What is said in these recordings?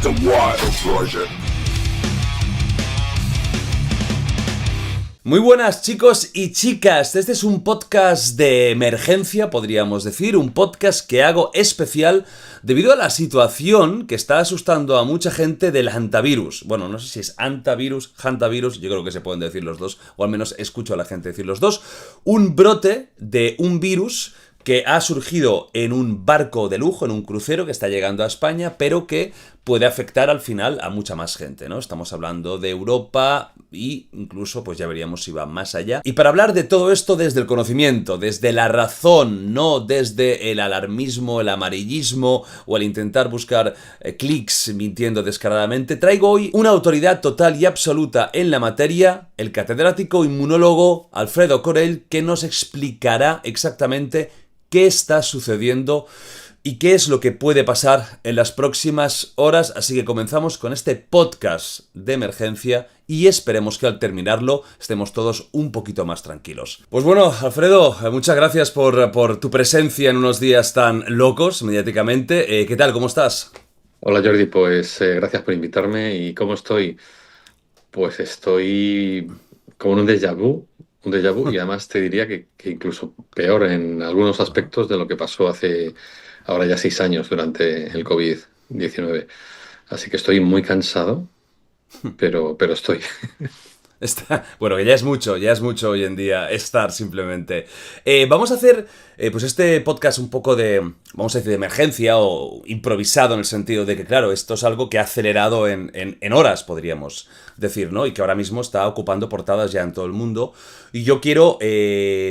The Wild Project. Muy buenas chicos y chicas, este es un podcast de emergencia, podríamos decir, un podcast que hago especial debido a la situación que está asustando a mucha gente del hantavirus. Bueno, no sé si es hantavirus, yo creo que se pueden decir los dos, o al menos escucho a la gente decir los dos. Un brote de un virus que ha surgido en un barco de lujo, en un crucero que está llegando a España, pero que puede afectar al final a mucha más gente, ¿no? Estamos hablando de Europa e incluso, pues ya veríamos si va más allá. Y para hablar de todo esto desde el conocimiento, desde la razón, no desde el alarmismo, el amarillismo o el intentar buscar clics mintiendo descaradamente, traigo hoy una autoridad total y absoluta en la materia, el catedrático inmunólogo Alfredo Corell, que nos explicará exactamente qué está sucediendo y qué es lo que puede pasar en las próximas horas. Así que comenzamos con este podcast de emergencia y esperemos que al terminarlo estemos todos un poquito más tranquilos. Pues bueno, Alfredo, muchas gracias por tu presencia en unos días tan locos mediáticamente. ¿Qué tal? ¿Cómo estás? Hola Jordi, pues gracias por invitarme. ¿Y cómo estoy? Pues estoy como en un déjà vu, y además te diría que incluso peor en algunos aspectos de lo que pasó hace ahora ya 6 años durante el COVID-19. Así que estoy muy cansado, pero estoy. Bueno, que ya es mucho hoy en día estar simplemente. Vamos a hacer pues este podcast un poco vamos a decir, de emergencia o improvisado en el sentido de que, claro, esto es algo que ha acelerado en horas, podríamos decir, ¿no? Y que ahora mismo está ocupando portadas ya en todo el mundo. Y yo quiero,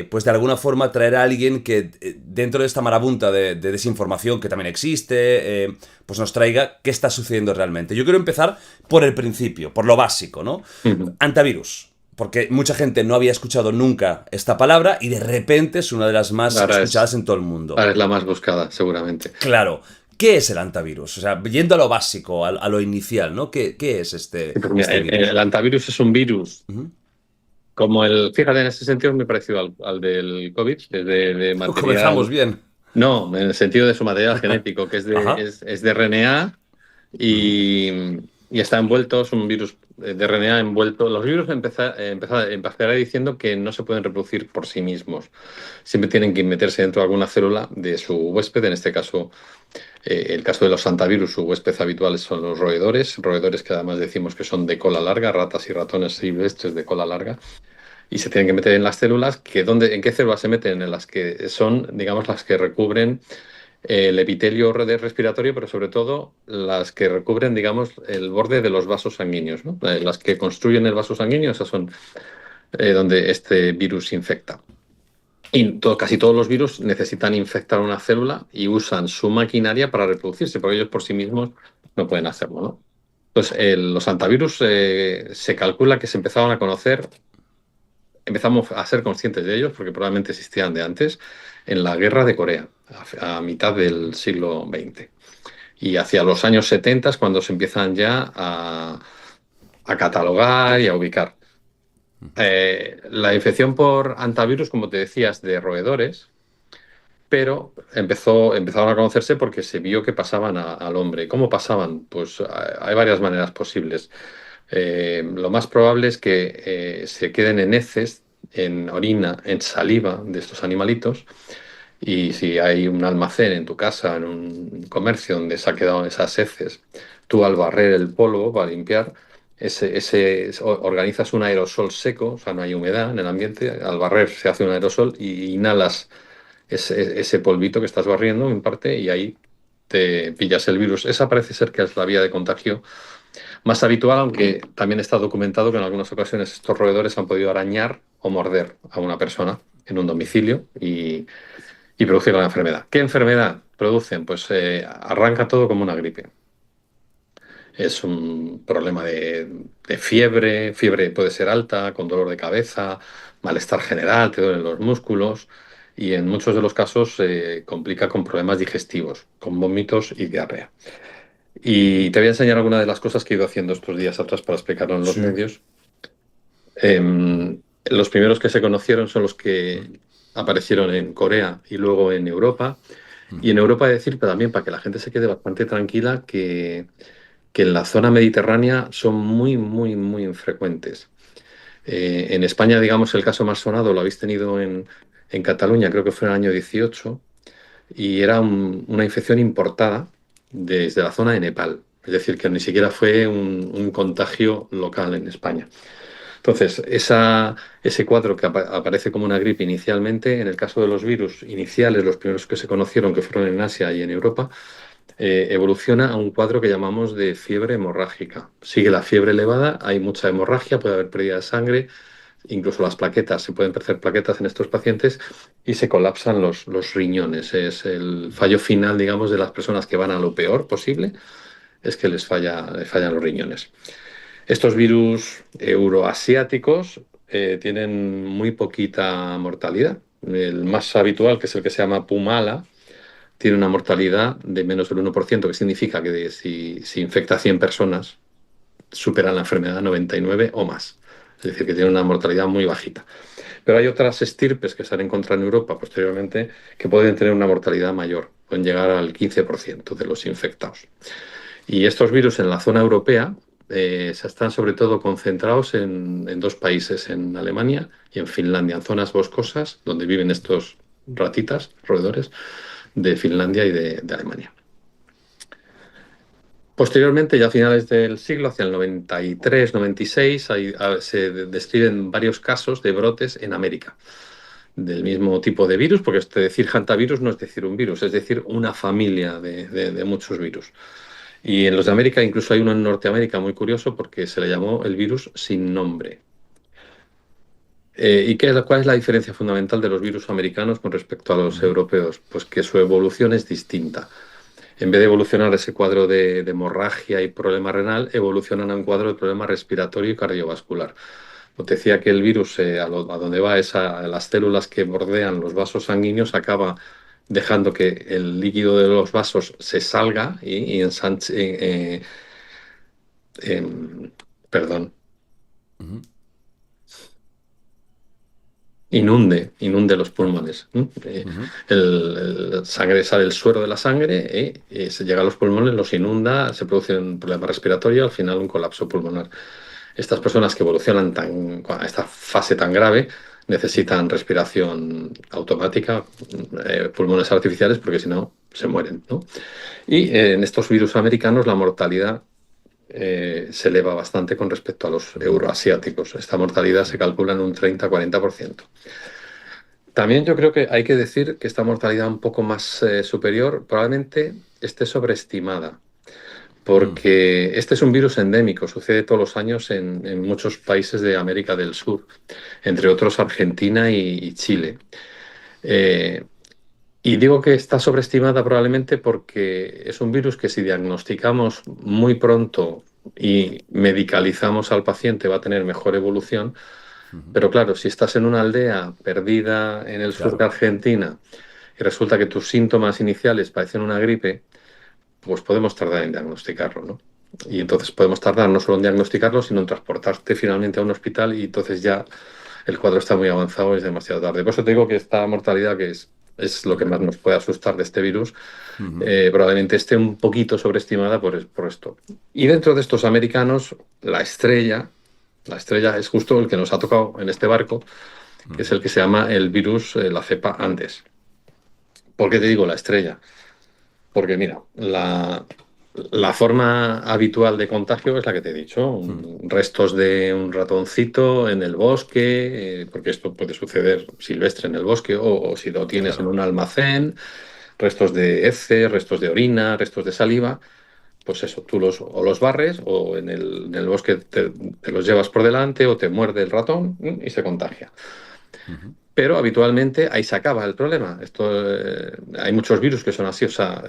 pues de alguna forma, traer a alguien que dentro de esta marabunta de desinformación que también existe, pues nos traiga qué está sucediendo realmente. Yo quiero empezar por el principio, por lo básico, ¿no? Antivirus. Porque mucha gente no había escuchado nunca esta palabra y de repente es una de las más escuchadas en todo el mundo. Ahora es la más buscada, seguramente. Claro. ¿Qué es el antivirus? O sea, yendo a lo básico, a lo inicial, ¿no? ¿Qué es Pues mira, virus? el antivirus es un virus. Uh-huh. Fíjate, en ese sentido es muy parecido al del COVID, es de material. Comenzamos bien. No, en el sentido de su material genético, que es de RNA y está envuelto, es un virus de RNA envuelto. Los virus empezaré diciendo que no se pueden reproducir por sí mismos. Siempre tienen que meterse dentro de alguna célula de su huésped, en este caso, el caso de los hantavirus, su huésped habitual son los roedores que además decimos que son de cola larga, ratas y ratones silvestres de cola larga. Y se tienen que meter en las células, ¿en qué células se meten? En las que son, digamos, las que recubren el epitelio respiratorio, pero sobre todo las que recubren, digamos, el borde de los vasos sanguíneos, ¿no? Las que construyen el vaso sanguíneo, esas son donde este virus infecta. Y casi todos los virus necesitan infectar una célula y usan su maquinaria para reproducirse, porque ellos por sí mismos no pueden hacerlo, ¿no? Entonces, los antivirus se calcula que se empezaron a conocer. Empezamos a ser conscientes de ellos, porque probablemente existían de antes, en la guerra de Corea, a mitad del siglo XX. Y hacia los años 70 es cuando se empiezan ya a catalogar y a ubicar. La infección por antivirus, como te decías, de roedores, pero empezaron a conocerse porque se vio que pasaban al hombre. ¿Cómo pasaban? Pues hay varias maneras posibles. Lo más probable es que se queden en heces, en orina, en saliva de estos animalitos. Y si hay un almacén en tu casa, en un comercio donde se han quedado esas heces, tú al barrer el polvo para limpiar, organizas un aerosol seco, o sea, no hay humedad en el ambiente. Al barrer se hace un aerosol y inhalas ese polvito que estás barriendo en parte y ahí te pillas el virus. Esa parece ser que es la vía de contagio más habitual, aunque también está documentado que en algunas ocasiones estos roedores han podido arañar o morder a una persona en un domicilio y producir la enfermedad. ¿Qué enfermedad producen? Pues arranca todo como una gripe. Es un problema de fiebre puede ser alta, con dolor de cabeza, malestar general, te duelen los músculos y en muchos de los casos se complica con problemas digestivos, con vómitos y diarrea. Y te voy a enseñar algunas de las cosas que he ido haciendo estos días atrás para explicarlo en los medios. Los primeros que se conocieron son los que aparecieron en Corea y luego en Europa. Y en Europa, decir, pero también para que la gente se quede bastante tranquila, que que en la zona mediterránea son muy, muy, muy infrecuentes. En España, digamos, el caso más sonado lo habéis tenido en Cataluña, creo que fue en el año 18, y era una infección importada desde la zona de Nepal. Es decir, que ni siquiera fue un contagio local en España. Entonces, ese cuadro que aparece como una gripe inicialmente, en el caso de los virus iniciales, los primeros que se conocieron, que fueron en Asia y en Europa, evoluciona a un cuadro que llamamos de fiebre hemorrágica. Sigue la fiebre elevada, hay mucha hemorragia, puede haber pérdida de sangre, incluso las plaquetas, se pueden perder plaquetas en estos pacientes y se colapsan los riñones. Es el fallo final, digamos, de las personas que van a lo peor posible, es que les fallan los riñones. Estos virus euroasiáticos tienen muy poquita mortalidad. El más habitual, que es el que se llama Pumala, tiene una mortalidad de menos del 1%, que significa que si infecta a 100 personas, superan la enfermedad 99 o más. Es decir, que tiene una mortalidad muy bajita. Pero hay otras estirpes que se han encontrado en Europa posteriormente que pueden tener una mortalidad mayor, pueden llegar al 15% de los infectados. Y estos virus en la zona europea se están sobre todo concentrados en dos países, en Alemania y en Finlandia, en zonas boscosas donde viven estos ratitas, roedores, de Finlandia y de Alemania. Posteriormente, ya a finales del siglo, hacia el 93, 96, se describen varios casos de brotes en América del mismo tipo de virus, porque decir hantavirus no es decir un virus, es decir una familia de muchos virus. Y en los de América, incluso hay uno en Norteamérica muy curioso porque se le llamó el virus sin nombre. ¿Cuál es la diferencia fundamental de los virus americanos con respecto a los europeos? Pues que su evolución es distinta. En vez de evolucionar ese cuadro de hemorragia y problema renal, evolucionan a un cuadro de problema respiratorio y cardiovascular. Te decía que el virus, a donde va es a las células que bordean los vasos sanguíneos, acaba dejando que el líquido de los vasos se salga y ensanche, perdón, Ujú, inunde los pulmones. ujú, El sangre sale, el suero de la sangre, se llega a los pulmones, los inunda, se produce un problema respiratorio, al final un colapso pulmonar. Estas personas que evolucionan a esta fase tan grave necesitan respiración automática, pulmones artificiales, porque si no se mueren, ¿no? Y en estos virus americanos la mortalidad se eleva bastante con respecto a los ujú, euroasiáticos. Esta mortalidad se calcula en un 30-40%. También yo creo que hay que decir que esta mortalidad un poco más superior probablemente esté sobreestimada, mm, porque este es un virus endémico, sucede todos los años en muchos países de América del Sur, entre otros Argentina y Chile. Eh, y digo que está sobreestimada probablemente porque es un virus que si diagnosticamos muy pronto y medicalizamos al paciente va a tener mejor evolución, ujú. pero claro, si estás en una aldea perdida en el sur de Claro. Argentina y resulta que tus síntomas iniciales parecen una gripe, pues podemos tardar en diagnosticarlo, ¿no? Y Ujú, entonces podemos tardar no solo en diagnosticarlo, sino en transportarte finalmente a un hospital y entonces ya el cuadro está muy avanzado, es demasiado tarde. Por eso te digo que esta mortalidad, que es lo que más nos puede asustar de este virus, ujú, probablemente esté un poquito sobreestimada por esto. Y dentro de estos americanos, la estrella es justo el que nos ha tocado en este barco, que es ujú. el que se llama el virus, la cepa Andes. ¿Por qué te digo la estrella? Porque mira, la forma habitual de contagio es la que te he dicho, Mm, restos de un ratoncito en el bosque, porque esto puede suceder silvestre en el bosque o si lo tienes en claro. un almacén, restos de heces, restos de orina, restos de saliva, pues eso, tú o los barres o en el bosque te los llevas por delante o te muerde el ratón y se contagia. Ujú, Pero habitualmente ahí se acaba el problema. Hay muchos virus que son así, o sea,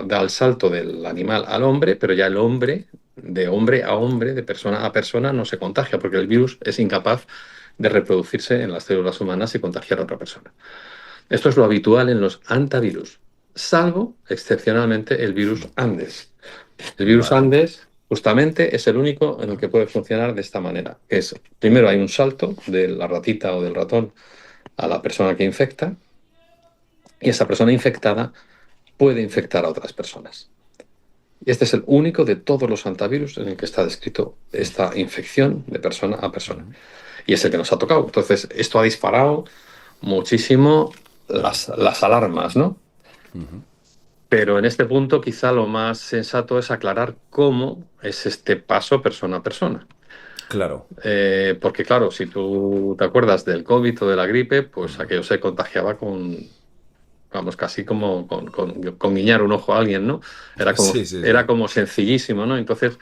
da el salto del animal al hombre, pero ya el hombre, de hombre a hombre, de persona a persona, no se contagia, porque el virus es incapaz de reproducirse en las células humanas y contagiar a otra persona. Esto es lo habitual en los antivirus, salvo excepcionalmente el virus Andes. El virus vale. Andes justamente es el único en el que puede funcionar de esta manera, que es, primero hay un salto de la ratita o del ratón a la persona que infecta y esa persona infectada puede infectar a otras personas. Y este es el único de todos los hantavirus en el que está descrito esta infección de persona a persona. Y es el que nos ha tocado. Entonces, esto ha disparado muchísimo las alarmas, ¿no? Pero en este punto quizá lo más sensato es aclarar cómo es este paso persona a persona. Claro. Porque claro, si tú te acuerdas del COVID o de la gripe, pues aquello se contagiaba vamos, casi como con guiñar un ojo a alguien, ¿no? Sí, sí, Era sí. como sencillísimo, ¿no? Entonces,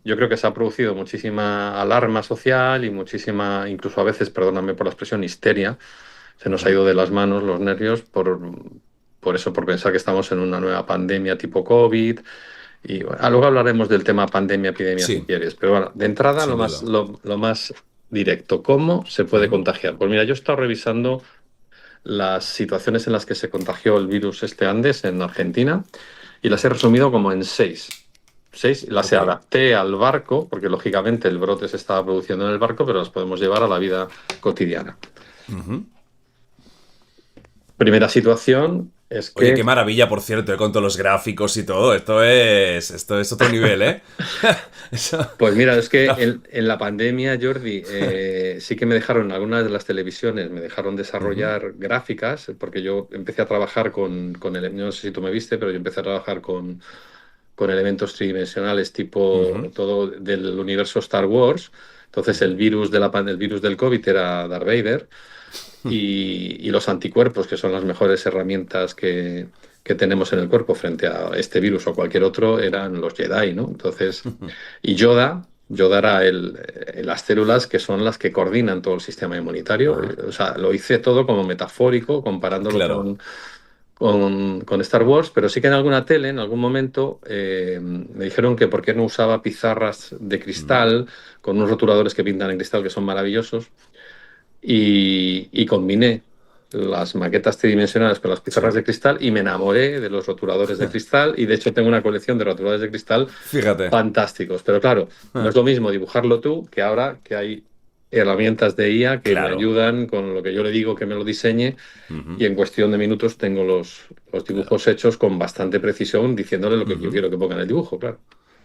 yo creo que se ha producido muchísima alarma social y muchísima, incluso a veces, perdóname por la expresión, histeria. Se nos ha ido de las manos los nervios por eso, por pensar que estamos en una nueva pandemia tipo COVID. Y bueno, luego hablaremos del tema pandemia, epidemia, si Sí, quieres. Pero bueno, de entrada, sin duda. lo más directo, ¿cómo se puede contagiar? Pues mira, yo he estado revisando las situaciones en las que se contagió el virus este Andes en Argentina y las he resumido como en seis. Las Ok. adapté al barco, porque lógicamente el brote se estaba produciendo en el barco, pero las podemos llevar a la vida cotidiana. Primera situación es Oye, que qué maravilla, por cierto, con todos los gráficos y todo. Esto es otro nivel, ¿eh? Eso- pues mira, es que Graf- en la pandemia, Jordi, sí que me dejaron, algunas de las televisiones me dejaron desarrollar gráficas, porque yo empecé a trabajar no sé si tú me viste, pero yo empecé a trabajar con elementos tridimensionales tipo todo del universo Star Wars. Entonces el virus del COVID era Darth Vader y los anticuerpos, que son las mejores herramientas que tenemos en el cuerpo frente a este virus o cualquier otro, eran los Jedi, ¿no? Entonces, y Yoda era las células que son las que coordinan todo el sistema inmunitario. Ajá. O sea, lo hice todo como metafórico, comparándolo Claro. con Star Wars, pero sí que en alguna tele, en algún momento, me dijeron que por qué no usaba pizarras de cristal con unos rotuladores que pintan en cristal que son maravillosos y combiné las maquetas tridimensionales con las pizarras Sí. de cristal y me enamoré de los rotuladores de cristal y de hecho tengo una colección de rotuladores de cristal Fíjate. fantásticos. Pero claro, no es lo mismo dibujarlo tú que ahora que hay herramientas de IA que me Claro. ayudan con lo que yo le digo que me lo diseñe y en cuestión de minutos tengo los Claro. dibujos hechos con bastante precisión diciéndole lo que yo quiero que ponga en el dibujo, claro.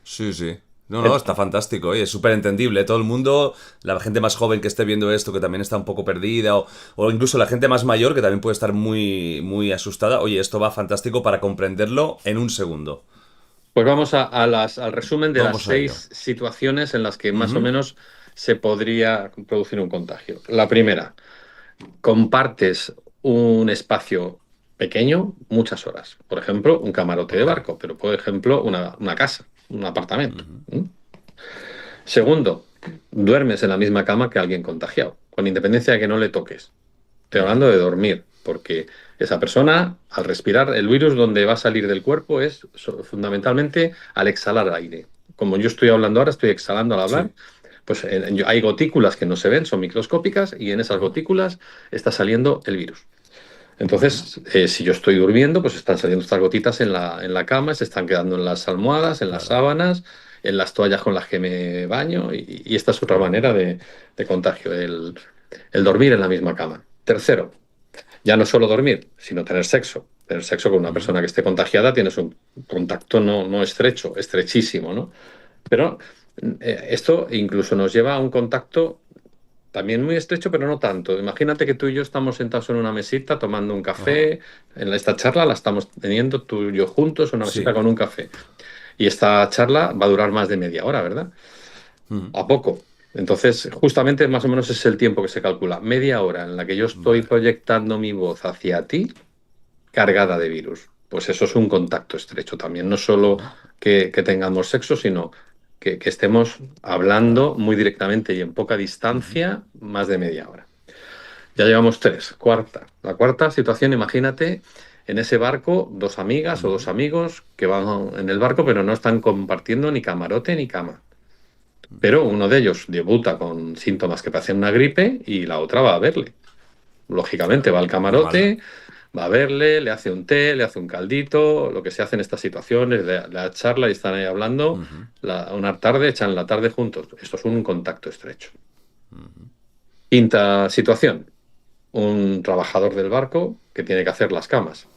Sí, sí. No, no, está fantástico, oye, es súper entendible. Todo el mundo, la gente más joven que esté viendo esto, que también está un poco perdida, o incluso la gente más mayor, que también puede estar muy, muy asustada, oye, esto va fantástico para comprenderlo en un segundo. Pues vamos al resumen de las Vamos a ello. 6 situaciones en las que más o menos se podría producir un contagio. La primera, compartes un espacio pequeño muchas horas. Por ejemplo, un camarote de Ok. barco, pero por ejemplo, una casa, un apartamento. ¿Mm? Segundo, duermes en la misma cama que alguien contagiado, con independencia de que no le toques. Estoy hablando de dormir, porque esa persona, al respirar, el virus donde va a salir del cuerpo es fundamentalmente al exhalar aire. Como yo estoy hablando ahora, estoy exhalando al hablar, Sí. pues hay gotículas que no se ven, son microscópicas, y en esas gotículas está saliendo el virus. Entonces, si yo estoy durmiendo, pues están saliendo estas gotitas en la cama, se están quedando en las almohadas, en las Claro. sábanas, en las toallas con las que me baño, y esta es otra manera de contagio, el dormir en la misma cama. Tercero, ya no solo dormir, sino tener sexo. Tener sexo con una persona que esté contagiada tienes un contacto no estrecho, estrechísimo, ¿no? Pero esto incluso nos lleva a un contacto también muy estrecho, pero no tanto. Imagínate que tú y yo estamos sentados en una mesita tomando un Ajá. café. Esta charla la estamos teniendo tú y yo juntos en una mesita Sí. con un café. Y esta charla va a durar más de media hora, ¿verdad? ¿A poco? Entonces, justamente más o menos es el tiempo que se calcula. Media hora en la que yo estoy Vale. proyectando mi voz hacia ti cargada de virus. Pues eso es un contacto estrecho también. No solo que tengamos sexo, sino que estemos hablando Claro. muy directamente y en poca distancia más de media hora. Ya llevamos tres. Cuarta. La cuarta situación, imagínate en ese barco dos amigas o dos amigos que van en el barco, pero no están compartiendo ni camarote ni cama. Pero uno de ellos debuta con síntomas que parecen una gripe y la otra va a verle. Lógicamente va Claro. al Normal. camarote, va a verle, le hace un té, le hace un caldito, lo que se hace en estas situaciones, la charla y están ahí hablando una tarde, echan la tarde juntos. Esto es un contacto estrecho. Quinta situación, un trabajador del barco que tiene que hacer las camas.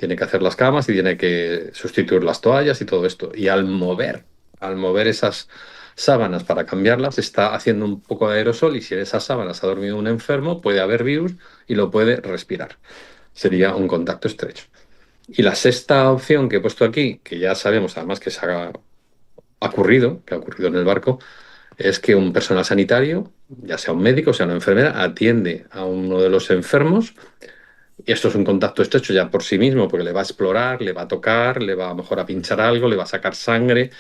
Tiene que hacer las camas y tiene que sustituir las toallas y todo esto. Y al mover esas sábanas para cambiarlas, está haciendo un poco de aerosol y si en esas sábanas ha dormido un enfermo, puede haber virus y lo puede respirar. Sería un contacto estrecho. Y la sexta opción que he puesto aquí, que ya sabemos además que ha ocurrido, que ha ocurrido en el barco, es que un personal sanitario, ya sea un médico, sea una enfermera, atiende a uno de los enfermos y esto es un contacto estrecho ya por sí mismo, porque le va a explorar, le va a tocar, le va a lo mejor a pinchar algo, le va a sacar sangre,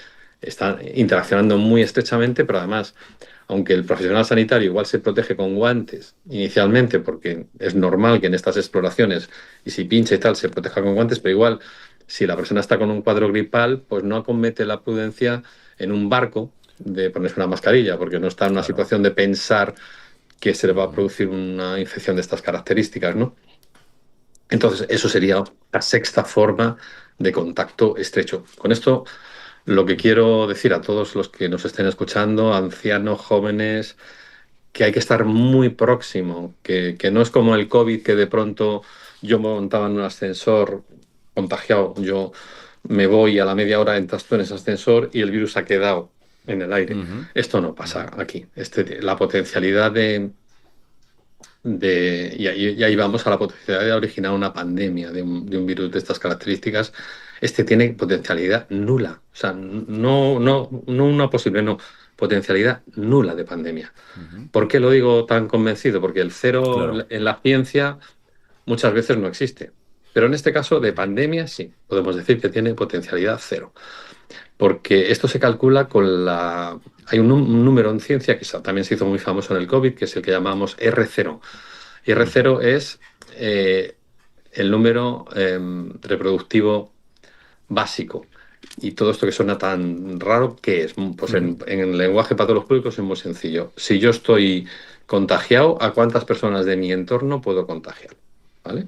están interaccionando muy estrechamente, pero además, aunque el profesional sanitario igual se protege con guantes inicialmente, porque es normal que en estas exploraciones, y si pincha y tal, se proteja con guantes, pero igual, si la persona está con un cuadro gripal, pues no acomete la prudencia en un barco de ponerse una mascarilla, porque no está en una situación de pensar que se le va a producir una infección de estas características, ¿no? Entonces, eso sería la sexta forma de contacto estrecho. Con esto, lo que quiero decir a todos los que nos estén escuchando, ancianos, jóvenes, que hay que estar muy próximo, que no es como el COVID, que de pronto yo me montaba en un ascensor contagiado, yo me voy a la media hora, entras tú en ese ascensor y el virus ha quedado en el aire. Esto no pasa aquí. La potencialidad y ahí vamos a la potencialidad de originar una pandemia de un virus de estas características. Tiene potencialidad nula, o sea, no una posible, no, potencialidad nula de pandemia. ¿Por qué lo digo tan convencido? Porque el cero Claro. en la ciencia muchas veces no existe, pero en este caso de pandemia sí, podemos decir que tiene potencialidad cero. Porque esto se calcula con la... Hay un número en ciencia que también se hizo muy famoso en el COVID, que es el que llamamos R0. Y R0 es el número reproductivo básico. Y todo esto que suena tan raro, ¿qué es? Pues en el lenguaje patológico es muy sencillo. Si yo estoy contagiado, ¿a cuántas personas de mi entorno puedo contagiar? ¿Vale?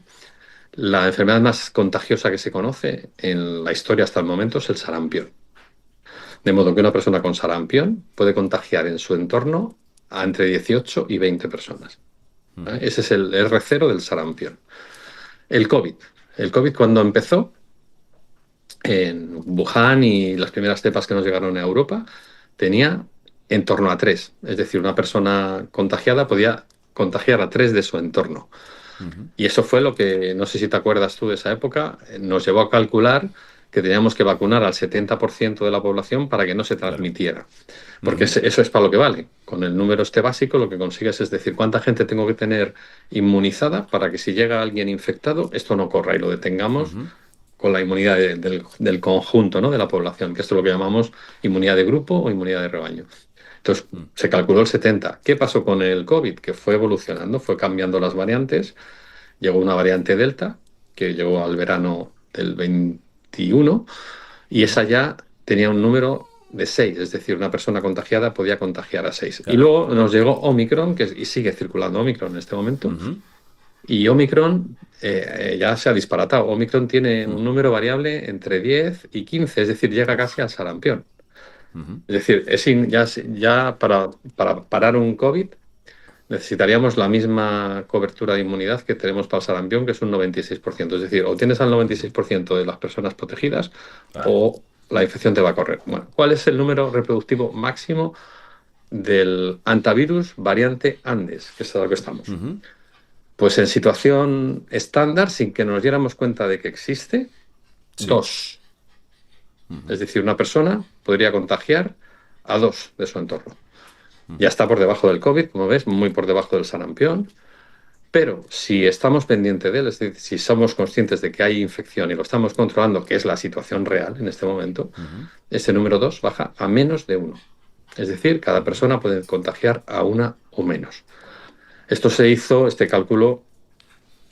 La enfermedad más contagiosa que se conoce en la historia hasta el momento es el sarampión. De modo que una persona con sarampión puede contagiar en su entorno a entre 18 y 20 personas. ¿Vale? Ese es el R0 del sarampión. El COVID. El COVID cuando empezó en Wuhan y las primeras cepas que nos llegaron a Europa, tenía en torno a 3. Es decir, una persona contagiada podía contagiar a 3 de su entorno. Y eso fue lo que, no sé si te acuerdas tú de esa época, nos llevó a calcular que teníamos que vacunar al 70% de la población para que no se transmitiera. Porque eso es para lo que vale. Con el número básico lo que consigues es decir cuánta gente tengo que tener inmunizada para que si llega alguien infectado, esto no corra y lo detengamos con la inmunidad del conjunto, ¿no? De la población, que esto es lo que llamamos inmunidad de grupo o inmunidad de rebaño. Entonces, se calculó el 70. ¿Qué pasó con el COVID? Que fue evolucionando, fue cambiando las variantes. Llegó una variante Delta, que llegó al verano del 21, y esa ya tenía un número de 6, es decir, una persona contagiada podía contagiar a 6. Claro. Y luego nos llegó Omicron, y sigue circulando Omicron en este momento, y Omicron ya se ha disparatado. Omicron tiene un número variable entre 10 y 15, es decir, llega casi al sarampión. Es decir, ya para parar un COVID necesitaríamos la misma cobertura de inmunidad que tenemos para el sarampión, que es un 96%. Es decir, o tienes al 96% de las personas protegidas o la infección te va a correr. Bueno, ¿cuál es el número reproductivo máximo del antivirus variante Andes, que es a lo que estamos? Pues en situación estándar, sin que nos diéramos cuenta de que existe, 2. Es decir, una persona podría contagiar a 2 de su entorno. Ya está por debajo del COVID, como ves, muy por debajo del sarampión. Pero si estamos pendientes de él, es decir, si somos conscientes de que hay infección y lo estamos controlando, que es la situación real en este momento, ese número 2 baja a menos de 1. Es decir, cada persona puede contagiar a 1 o menos. Esto se hizo, este cálculo,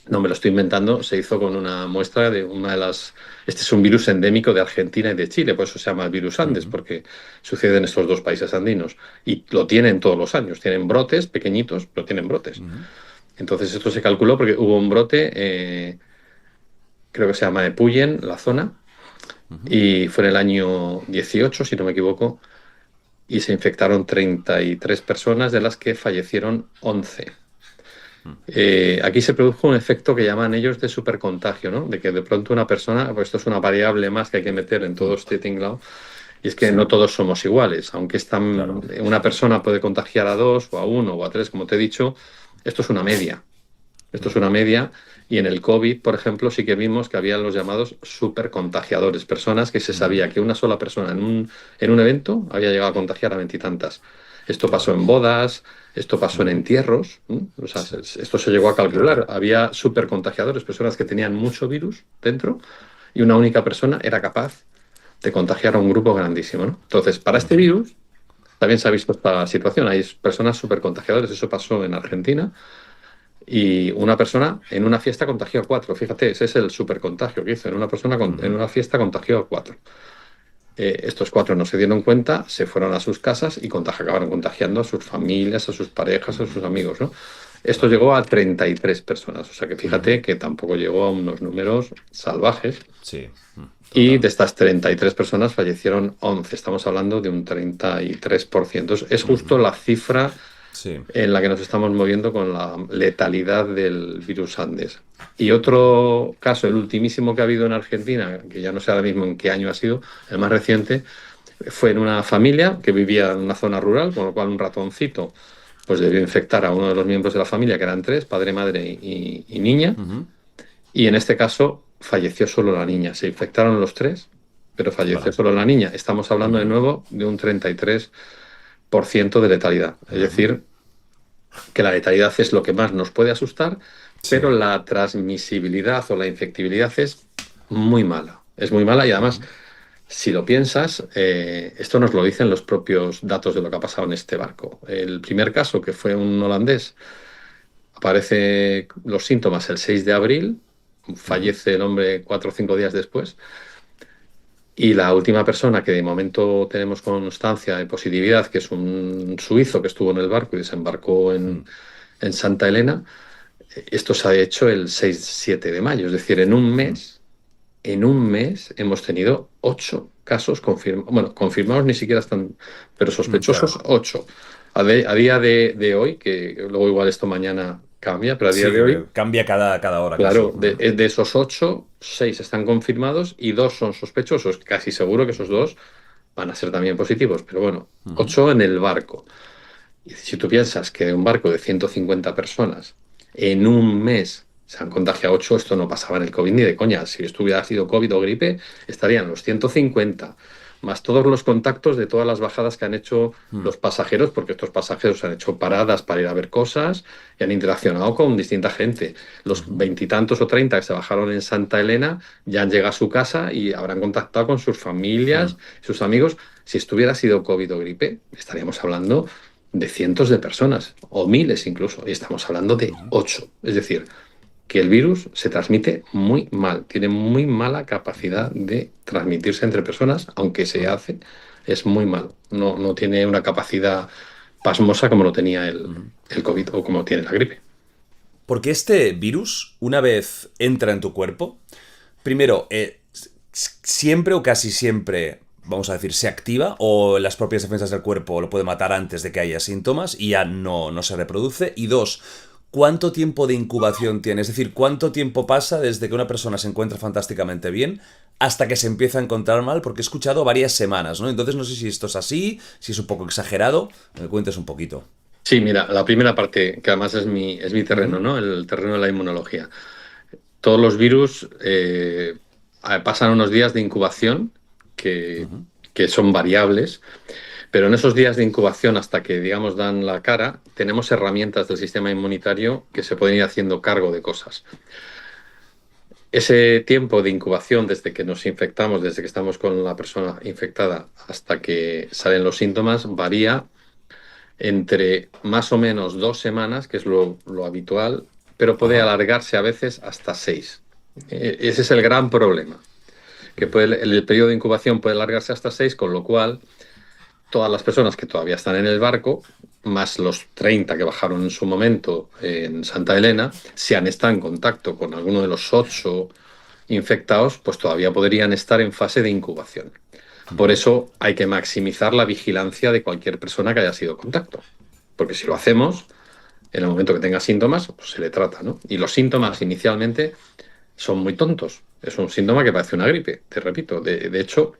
no me lo estoy inventando, se hizo con una muestra de una de las... Este es un virus endémico de Argentina y de Chile, por eso se llama el virus Andes, porque sucede en estos dos países andinos. Y lo tienen todos los años, tienen brotes pequeñitos, pero tienen brotes. Entonces esto se calculó porque hubo un brote, creo que se llama Epuyén, la zona, y fue en el año 18, si no me equivoco, y se infectaron 33 personas, de las que fallecieron 11. Aquí se produjo un efecto que llaman ellos de supercontagio, ¿no? De que de pronto una persona, pues esto es una variable más que hay que meter en todo este tinglado, y es que no todos somos iguales. Aunque una persona puede contagiar a 2 o a 1 o a 3, como te he dicho, esto es una media. Esto es una media, y en el COVID, por ejemplo, sí que vimos que había los llamados supercontagiadores, personas que se sabía que una sola persona en un evento había llegado a contagiar a veintitantas. Esto pasó en bodas, esto pasó en entierros, ¿no? O sea, esto se llegó a calcular. Había supercontagiadores, personas que tenían mucho virus dentro, y una única persona era capaz de contagiar a un grupo grandísimo, ¿no? Entonces, para este virus también se ha visto esta situación. Hay personas supercontagiadores. Eso pasó en Argentina. Y una persona en una fiesta contagió a 4. Fíjate, ese es el supercontagio que hizo. En una persona en una fiesta contagió a 4. Estos 4 no se dieron cuenta, se fueron a sus casas y acabaron contagiando a sus familias, a sus parejas, a sus amigos, ¿no? Esto llegó a 33 personas. O sea que fíjate que tampoco llegó a unos números salvajes. Sí. Y de estas 33 personas fallecieron 11. Estamos hablando de un 33%. Es justo la cifra en la que nos estamos moviendo con la letalidad del virus Andes. Y otro caso, el ultimísimo que ha habido en Argentina, que ya no sé ahora mismo en qué año ha sido, el más reciente, fue en una familia que vivía en una zona rural, con lo cual un ratoncito pues debió infectar a uno de los miembros de la familia, que eran 3, padre, madre y niña. Y en este caso falleció solo la niña. Se infectaron los 3, pero falleció solo la niña. Estamos hablando de nuevo de un 33% de letalidad. Es decir, que la letalidad es lo que más nos puede asustar, pero la transmisibilidad o la infectibilidad es muy mala. Es muy mala, y además, si lo piensas, esto nos lo dicen los propios datos de lo que ha pasado en este barco. El primer caso, que fue un holandés, aparece los síntomas el 6 de abril, fallece el hombre 4 o 5 días después. Y la última persona que de momento tenemos constancia de positividad, que es un suizo que estuvo en el barco y desembarcó en Santa Elena, esto se ha hecho el 6-7 de mayo. Es decir, en un mes hemos tenido 8 casos confirmados. Bueno, confirmados ni siquiera están, pero sospechosos 8. A día de hoy, que luego igual esto mañana cambia, pero a día de hoy cambia cada hora. Claro, de esos 8, 6 están confirmados y 2 son sospechosos. Casi seguro que esos 2 van a ser también positivos, pero bueno, 8 en el barco. Y si tú piensas que de un barco de 150 personas en un mes se han contagiado 8, esto no pasaba en el COVID ni de coña. Si esto hubiera sido COVID o gripe, estarían los 150, más todos los contactos de todas las bajadas que han hecho los pasajeros, porque estos pasajeros han hecho paradas para ir a ver cosas y han interaccionado con distinta gente. Los 20 y tantos o 30 que se bajaron en Santa Elena ya han llegado a su casa y habrán contactado con sus familias, sus amigos. Si esto hubiera sido COVID o gripe, estaríamos hablando de cientos de personas, o miles incluso, y estamos hablando de 8. Es decir, que el virus se transmite muy mal, tiene muy mala capacidad de transmitirse entre personas, aunque se hace, es muy malo. No tiene una capacidad pasmosa como lo tenía el COVID o como tiene la gripe. Porque este virus, una vez entra en tu cuerpo, primero, siempre o casi siempre, vamos a decir, se activa, o las propias defensas del cuerpo lo puede matar antes de que haya síntomas y ya no se reproduce. Y 2, ¿cuánto tiempo de incubación tiene? Es decir, ¿cuánto tiempo pasa desde que una persona se encuentra fantásticamente bien hasta que se empieza a encontrar mal? Porque he escuchado varias semanas, ¿no? Entonces no sé si esto es así, si es un poco exagerado. Me cuentes un poquito. Sí, mira, la primera parte, que además es mi terreno, ¿no? El terreno de la inmunología. Todos los virus pasan unos días de incubación que son variables. Pero en esos días de incubación, hasta que, digamos, dan la cara, tenemos herramientas del sistema inmunitario que se pueden ir haciendo cargo de cosas. Ese tiempo de incubación, desde que nos infectamos, desde que estamos con la persona infectada hasta que salen los síntomas, varía entre más o menos 2 semanas, que es lo habitual, pero puede alargarse a veces hasta 6. Ese es el gran problema, que el periodo de incubación puede alargarse hasta 6, con lo cual todas las personas que todavía están en el barco, más los 30 que bajaron en su momento en Santa Elena, si han estado en contacto con alguno de los 8 infectados, pues todavía podrían estar en fase de incubación. Por eso hay que maximizar la vigilancia de cualquier persona que haya sido contacto. Porque si lo hacemos, En el momento que tenga síntomas, pues se le trata, ¿no? Y los síntomas inicialmente son muy tontos. Es un síntoma que parece una gripe, te repito. De hecho,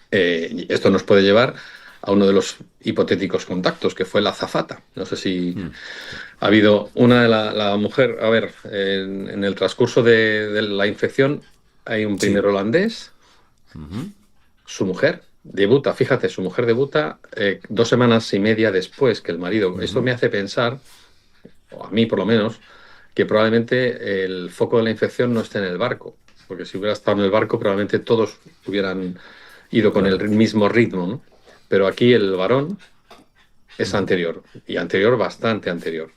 esto nos puede llevar a uno de los hipotéticos contactos, que fue la azafata. No sé si ha habido una de la mujer, a ver, en el transcurso de la infección hay un primer Sí. holandés, su mujer debuta, fíjate, su mujer debuta 2 semanas y media después que el marido. Esto me hace pensar, o a mí por lo menos, que probablemente el foco de la infección no esté en el barco, porque si hubiera estado en el barco probablemente todos hubieran ido con el Claro. mismo ritmo, ¿no? Pero aquí el varón es anterior, y anterior, bastante anterior.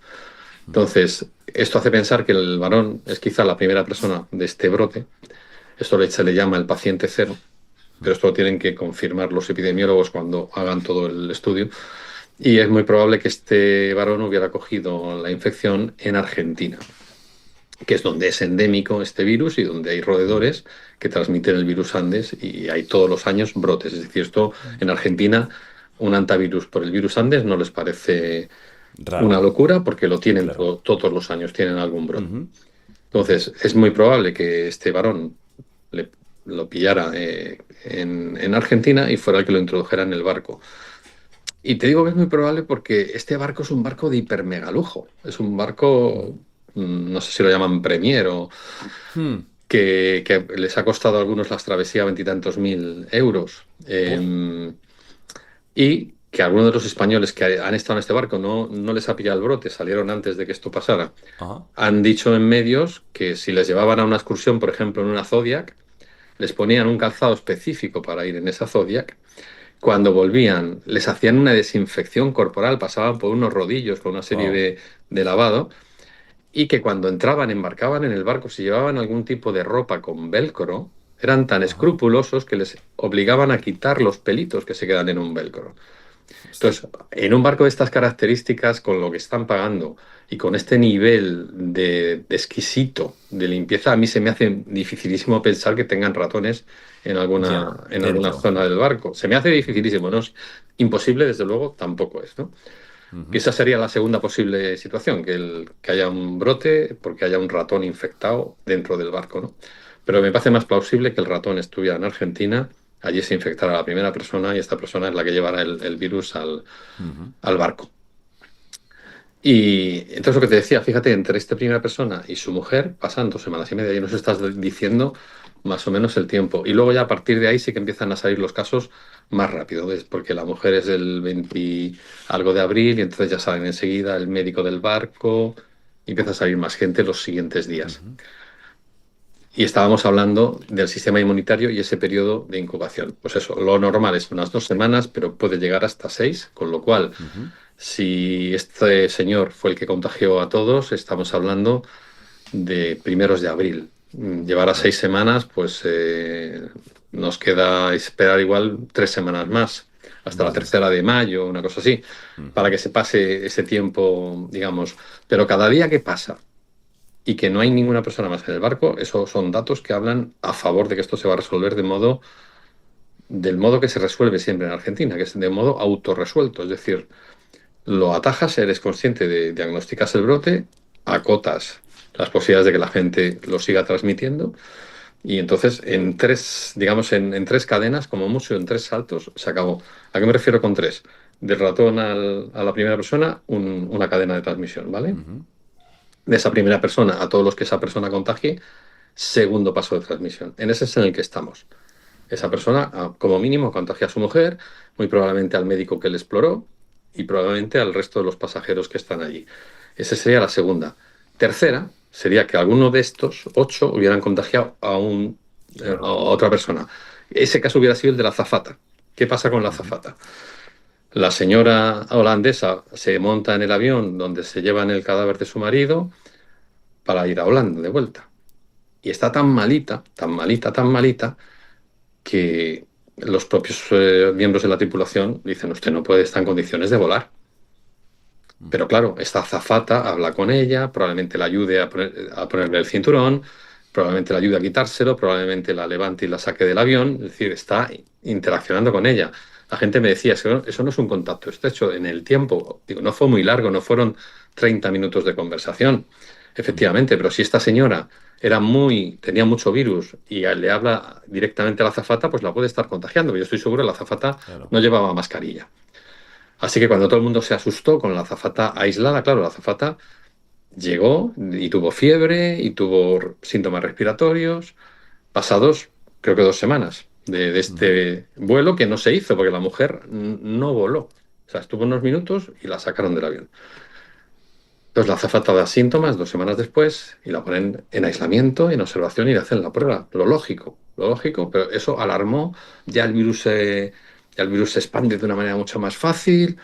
Entonces, esto hace pensar que el varón es quizá la primera persona de este brote. Esto se le llama el paciente cero, pero esto lo tienen que confirmar los epidemiólogos cuando hagan todo el estudio. Y es muy probable que este varón hubiera cogido la infección en Argentina, que es donde es endémico este virus y donde hay roedores que transmiten el virus Andes y hay todos los años brotes. Es decir, esto en Argentina, un antivirus por el virus Andes no les parece Raro. una locura porque lo tienen Claro. todos los años, tienen algún brote. Entonces, es muy probable que este varón le, lo pillara en Argentina y fuera el que lo introdujera en el barco. Y te digo que es muy probable porque este barco es un barco de hipermegalujo. Es un barco, no sé si lo llaman Premier o que les ha costado a algunos las travesías 20 y tantos mil euros. Buah. Y que algunos de los españoles que han estado en este barco no les ha pillado el brote, salieron antes de que esto pasara. Ajá. Han dicho en medios que si les llevaban a una excursión, por ejemplo, en una Zodiac, les ponían un calzado específico para ir en esa Zodiac. Cuando volvían, les hacían una desinfección corporal, pasaban por unos rodillos con una serie Wow. de lavado, y que cuando entraban, embarcaban en el barco, si llevaban algún tipo de ropa con velcro, eran tan Ajá. escrupulosos que les obligaban a quitar los pelitos que se quedan en un velcro. Hostia. Entonces, en un barco de estas características, con lo que están pagando y con este nivel de exquisito de limpieza, a mí se me hace dificilísimo pensar que tengan ratones Ya. en alguna Dentro. zona del barco. Se me hace dificilísimo, ¿no? Imposible, desde luego, tampoco es, ¿no? Que esa sería la segunda posible situación, que haya un brote porque haya un ratón infectado dentro del barco, ¿no? Pero me parece más plausible que el ratón estuviera en Argentina, allí se infectara a la primera persona y esta persona es la que llevará el virus al barco. Y entonces lo que te decía, fíjate, entre esta primera persona y su mujer pasan 2 semanas y media y nos estás diciendo más o menos el tiempo. Y luego ya a partir de ahí sí que empiezan a salir los casos más rápido, ¿ves? Porque la mujer es del 20 algo de abril y entonces ya salen enseguida el médico del barco y empieza a salir más gente los siguientes días. Y estábamos hablando del sistema inmunitario y ese periodo de incubación. Pues eso, lo normal es unas 2 semanas, pero puede llegar hasta 6, con lo cual, si este señor fue el que contagió a todos, estamos hablando de primeros de abril. Llevar a 6 semanas, pues nos queda esperar igual 3 semanas más, hasta la Vale. tercera de mayo, una cosa así, para que se pase ese tiempo, digamos. Pero cada día que pasa y que no hay ninguna persona más en el barco, esos son datos que hablan a favor de que esto se va a resolver del modo que se resuelve siempre en Argentina, que es de modo autorresuelto. Es decir, lo atajas, eres consciente diagnosticas el brote, acotas las posibilidades de que la gente lo siga transmitiendo y entonces en tres, digamos, en tres cadenas, como mucho en 3 saltos, se acabó. ¿A qué me refiero con tres? Del ratón a la primera persona, una cadena de transmisión, ¿vale? De esa primera persona a todos los que esa persona contagie, segundo paso de transmisión. En ese es en el que estamos. Esa persona, como mínimo, contagia a su mujer, muy probablemente al médico que le exploró y probablemente al resto de los pasajeros que están allí. Esa sería la segunda. Tercera sería que alguno de estos 8 hubieran contagiado a Claro. otra persona. Ese caso hubiera sido el de la azafata. ¿Qué pasa con la azafata? La señora holandesa se monta en el avión donde se llevan el cadáver de su marido para ir a Holanda de vuelta. Y está tan malita, tan malita, tan malita, que los propios miembros de la tripulación dicen, usted no puede estar en condiciones de volar. Pero claro, esta azafata habla con ella, probablemente la ayude a ponerle el cinturón, probablemente la ayude a quitárselo, probablemente la levante y la saque del avión, es decir, está interaccionando con ella. La gente me decía, eso no es un contacto, está hecho en el tiempo. Digo, no fue muy largo, no fueron 30 minutos de conversación, efectivamente, pero si esta señora tenía mucho virus y le habla directamente a la azafata, pues la puede estar contagiando. Yo estoy seguro que la azafata no llevaba mascarilla. Así que cuando todo el mundo se asustó con la azafata aislada, claro, la azafata llegó y tuvo fiebre y tuvo síntomas respiratorios, pasados creo que 2 semanas de este vuelo que no se hizo porque la mujer no voló. O sea, estuvo unos minutos y la sacaron del avión. Entonces la azafata da síntomas 2 semanas después y la ponen en aislamiento, en observación y le hacen la prueba. Lo lógico, pero eso alarmó. Ya el virus se expande de una manera mucho más fácil.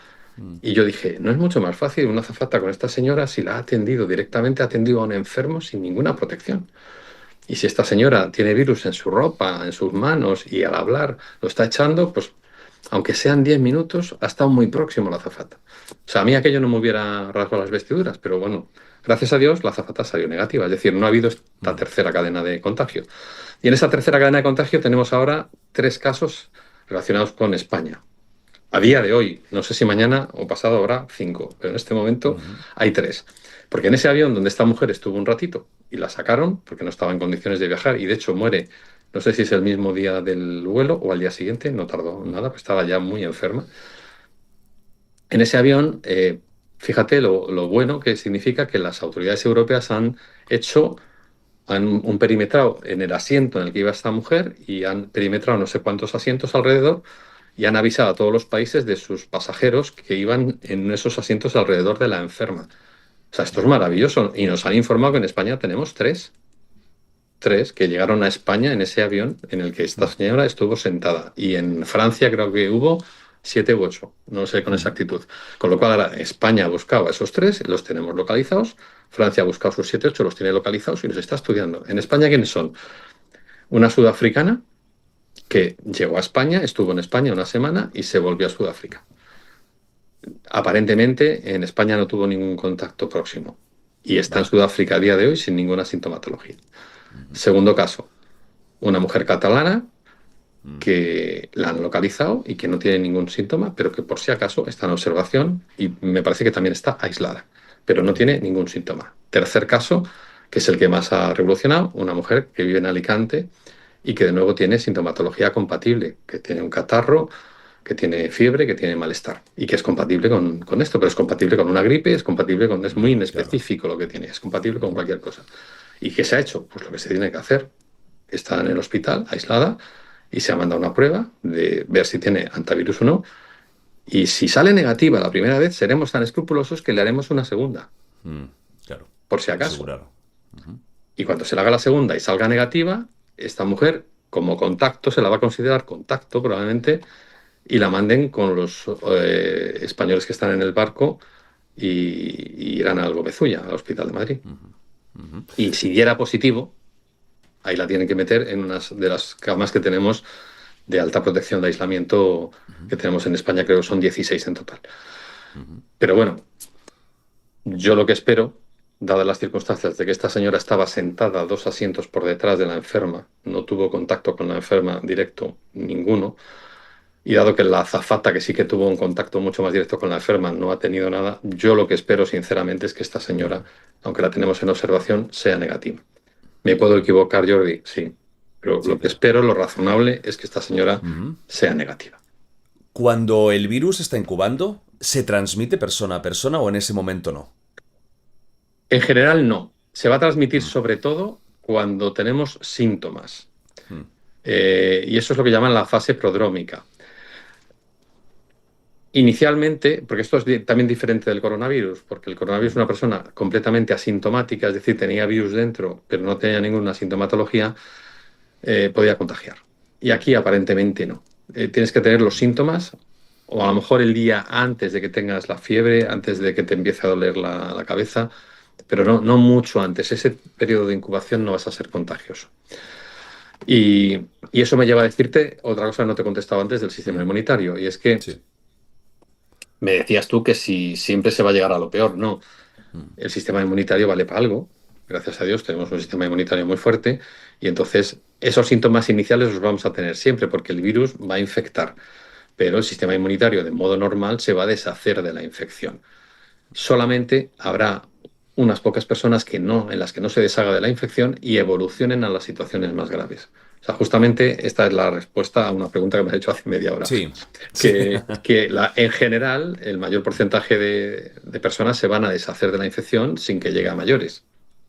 Y yo dije, no es mucho más fácil una azafata con esta señora si la ha atendido directamente, ha atendido a un enfermo sin ninguna protección. Y si esta señora tiene virus en su ropa, en sus manos y al hablar lo está echando, pues aunque sean 10 minutos, ha estado muy próximo a la azafata. O sea, a mí aquello no me hubiera rasgado las vestiduras, pero bueno, gracias a Dios la azafata salió negativa. Es decir, no ha habido esta tercera cadena de contagio. Y en esa tercera cadena de contagio tenemos ahora 3 casos relacionados con España. A día de hoy, no sé si mañana o pasado habrá 5, pero en este momento hay 3. Porque en ese avión donde esta mujer estuvo un ratito y la sacaron porque no estaba en condiciones de viajar y de hecho muere, no sé si es el mismo día del vuelo o al día siguiente, no tardó nada, pues estaba ya muy enferma. En ese avión, fíjate lo bueno que significa que las autoridades europeas han hecho un perimetrado en el asiento en el que iba esta mujer y han perimetrado no sé cuántos asientos alrededor y han avisado a todos los países de sus pasajeros que iban en esos asientos alrededor de la enferma. O sea, esto es maravilloso. Y nos han informado que en España tenemos 3 que llegaron a España en ese avión en el que esta señora estuvo sentada. Y en Francia creo que hubo 7 u 8, no sé con exactitud. Con lo cual ahora España ha buscado a esos 3, los tenemos localizados. Francia ha buscado sus 7 u 8, los tiene localizados y los está estudiando. En España, ¿quiénes son? Una sudafricana que llegó a España, estuvo en España una semana y se volvió a Sudáfrica. Aparentemente en España no tuvo ningún contacto próximo y está en Sudáfrica a día de hoy sin ninguna sintomatología. Segundo caso, una mujer catalana que la han localizado y que no tiene ningún síntoma, pero que por si acaso está en observación y me parece que también está aislada, pero no tiene ningún síntoma. Tercer caso, que es el que más ha revolucionado, una mujer que vive en Alicante y que de nuevo tiene sintomatología compatible, que tiene un catarro, que tiene fiebre, que tiene malestar y que es compatible con esto, pero es compatible con una gripe, es muy inespecífico lo que tiene, es compatible con cualquier cosa. ¿Y qué se ha hecho? Pues lo que se tiene que hacer. Está en el hospital, aislada, y se ha mandado una prueba de ver si tiene antivirus o no. Y si sale negativa la primera vez, seremos tan escrupulosos que le haremos una segunda. Claro. Por si acaso. Asegurarlo. Y cuando se le haga la segunda y salga negativa, esta mujer, como contacto, se la va a considerar contacto probablemente, y la manden con los españoles que están en el barco y irán al Gomezulla, al Hospital de Madrid. Y si diera positivo, ahí la tienen que meter en una de las camas que tenemos de alta protección de aislamiento que tenemos en España, creo que son 16 en total. Pero bueno, yo lo que espero, dadas las circunstancias de que esta señora estaba sentada 2 asientos por detrás de la enferma, no tuvo contacto con la enferma directo ninguno, y dado que la azafata, que sí que tuvo un contacto mucho más directo con la enferma, no ha tenido nada, yo lo que espero sinceramente es que esta señora, aunque la tenemos en observación, sea negativa. ¿Me puedo equivocar, Jordi? Sí. Pero lo que espero, lo razonable, es que esta señora sea negativa. Cuando el virus está incubando, ¿se transmite persona a persona o en ese momento no? En general, no. Se va a transmitir sobre todo cuando tenemos síntomas. Y eso es lo que llaman la fase prodrómica. Inicialmente, porque esto es también diferente del coronavirus, porque el coronavirus es una persona completamente asintomática, es decir, tenía virus dentro, pero no tenía ninguna sintomatología, podía contagiar. Y aquí aparentemente no. Tienes que tener los síntomas, o a lo mejor el día antes de que tengas la fiebre, antes de que te empiece a doler la cabeza, pero no mucho antes. Ese periodo de incubación no vas a ser contagioso. Y eso me lleva a decirte otra cosa que no te he contestado antes del sistema inmunitario, y es que me decías tú que si siempre se va a llegar a lo peor. No, el sistema inmunitario vale para algo. Gracias a Dios tenemos un sistema inmunitario muy fuerte y entonces esos síntomas iniciales los vamos a tener siempre porque el virus va a infectar, pero el sistema inmunitario de modo normal se va a deshacer de la infección. solamente habrá unas pocas personas en las que no se deshaga de la infección y evolucionen a las situaciones más graves. O sea, justamente esta es la respuesta a una pregunta que me has hecho hace media hora. Sí, sí. Que en general el mayor porcentaje de personas se van a deshacer de la infección sin que llegue a mayores.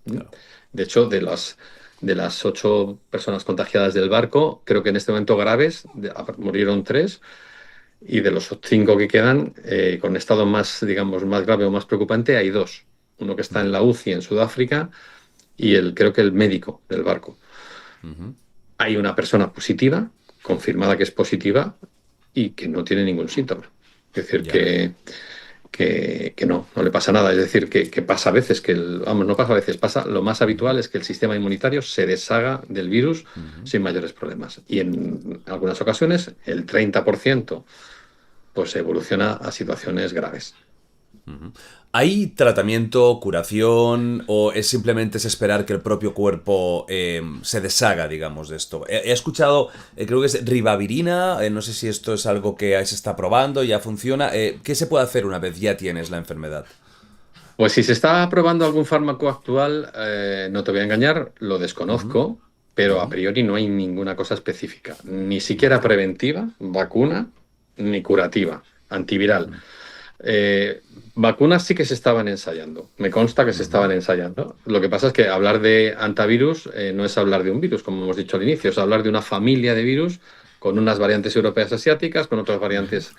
Claro. De hecho, de las 8 personas contagiadas del barco, creo que en este momento graves murieron 3, y de los 5 que quedan, con estado más, digamos, más grave o más preocupante, hay 2. Uno que está en la UCI en Sudáfrica y creo que el médico del barco. Uh-huh. Hay una persona positiva, confirmada que es positiva y que no tiene ningún síntoma. Es decir, que no le pasa nada. Es decir, que pasa a veces, no pasa a veces, pasa, lo más habitual es que el sistema inmunitario se deshaga del virus sin mayores problemas. Y en algunas ocasiones el 30% pues evoluciona a situaciones graves. ¿Hay tratamiento, curación o es simplemente esperar que el propio cuerpo se deshaga, digamos, de esto? He escuchado, creo que es ribavirina, no sé si esto es algo que se está probando, ya funciona. ¿Qué se puede hacer una vez ya tienes la enfermedad? Pues si se está probando algún fármaco actual, no te voy a engañar, lo desconozco, pero a priori no hay ninguna cosa específica, ni siquiera preventiva, vacuna, ni curativa, antiviral. Vacunas sí que se estaban ensayando, me consta que se estaban ensayando. Lo que pasa es que hablar de antivirus no es hablar de un virus, como hemos dicho al inicio, es hablar de una familia de virus con unas variantes europeas asiáticas, con otras variantes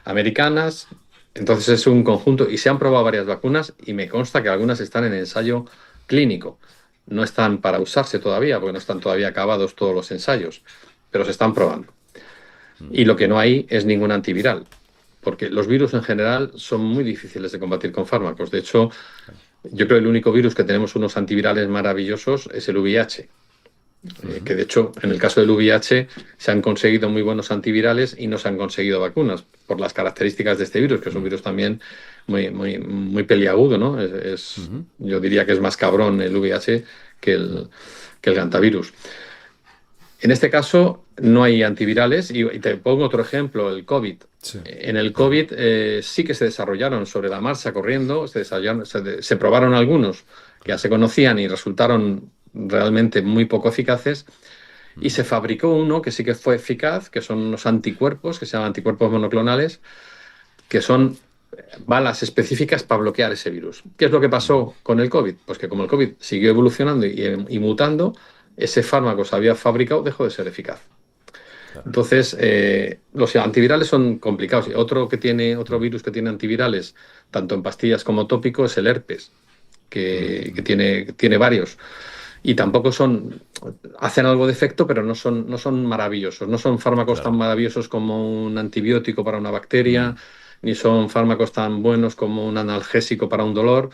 americanas. Entonces es un conjunto y se han probado varias vacunas y me consta que algunas están en ensayo clínico. No están para usarse todavía porque no están todavía acabados todos los ensayos, pero se están probando. Y lo que no hay es ningún antiviral, porque los virus en general son muy difíciles de combatir con fármacos. De hecho, yo creo que el único virus que tenemos unos antivirales maravillosos es el VIH. Que de hecho, en el caso del VIH se han conseguido muy buenos antivirales y no se han conseguido vacunas por las características de este virus, que es un virus también muy peliagudo, ¿no? Yo diría que es más cabrón el VIH que el hantavirus. En este caso no hay antivirales y te pongo otro ejemplo, el COVID. Sí. En el COVID sí que se desarrollaron sobre la marcha corriendo, se probaron algunos que ya se conocían y resultaron realmente muy poco eficaces, y se fabricó uno que sí que fue eficaz, que son unos anticuerpos, que se llaman anticuerpos monoclonales, que son balas específicas para bloquear ese virus. ¿Qué es lo que pasó con el COVID? Pues que como el COVID siguió evolucionando y mutando, ese fármaco se había fabricado, dejó de ser eficaz. Entonces, los antivirales son complicados. Otro virus que tiene antivirales, tanto en pastillas como tópico, es el herpes, que tiene varios. Y tampoco hacen algo de efecto, pero no son maravillosos. No son fármacos tan maravillosos como un antibiótico para una bacteria, ni son fármacos tan buenos como un analgésico para un dolor,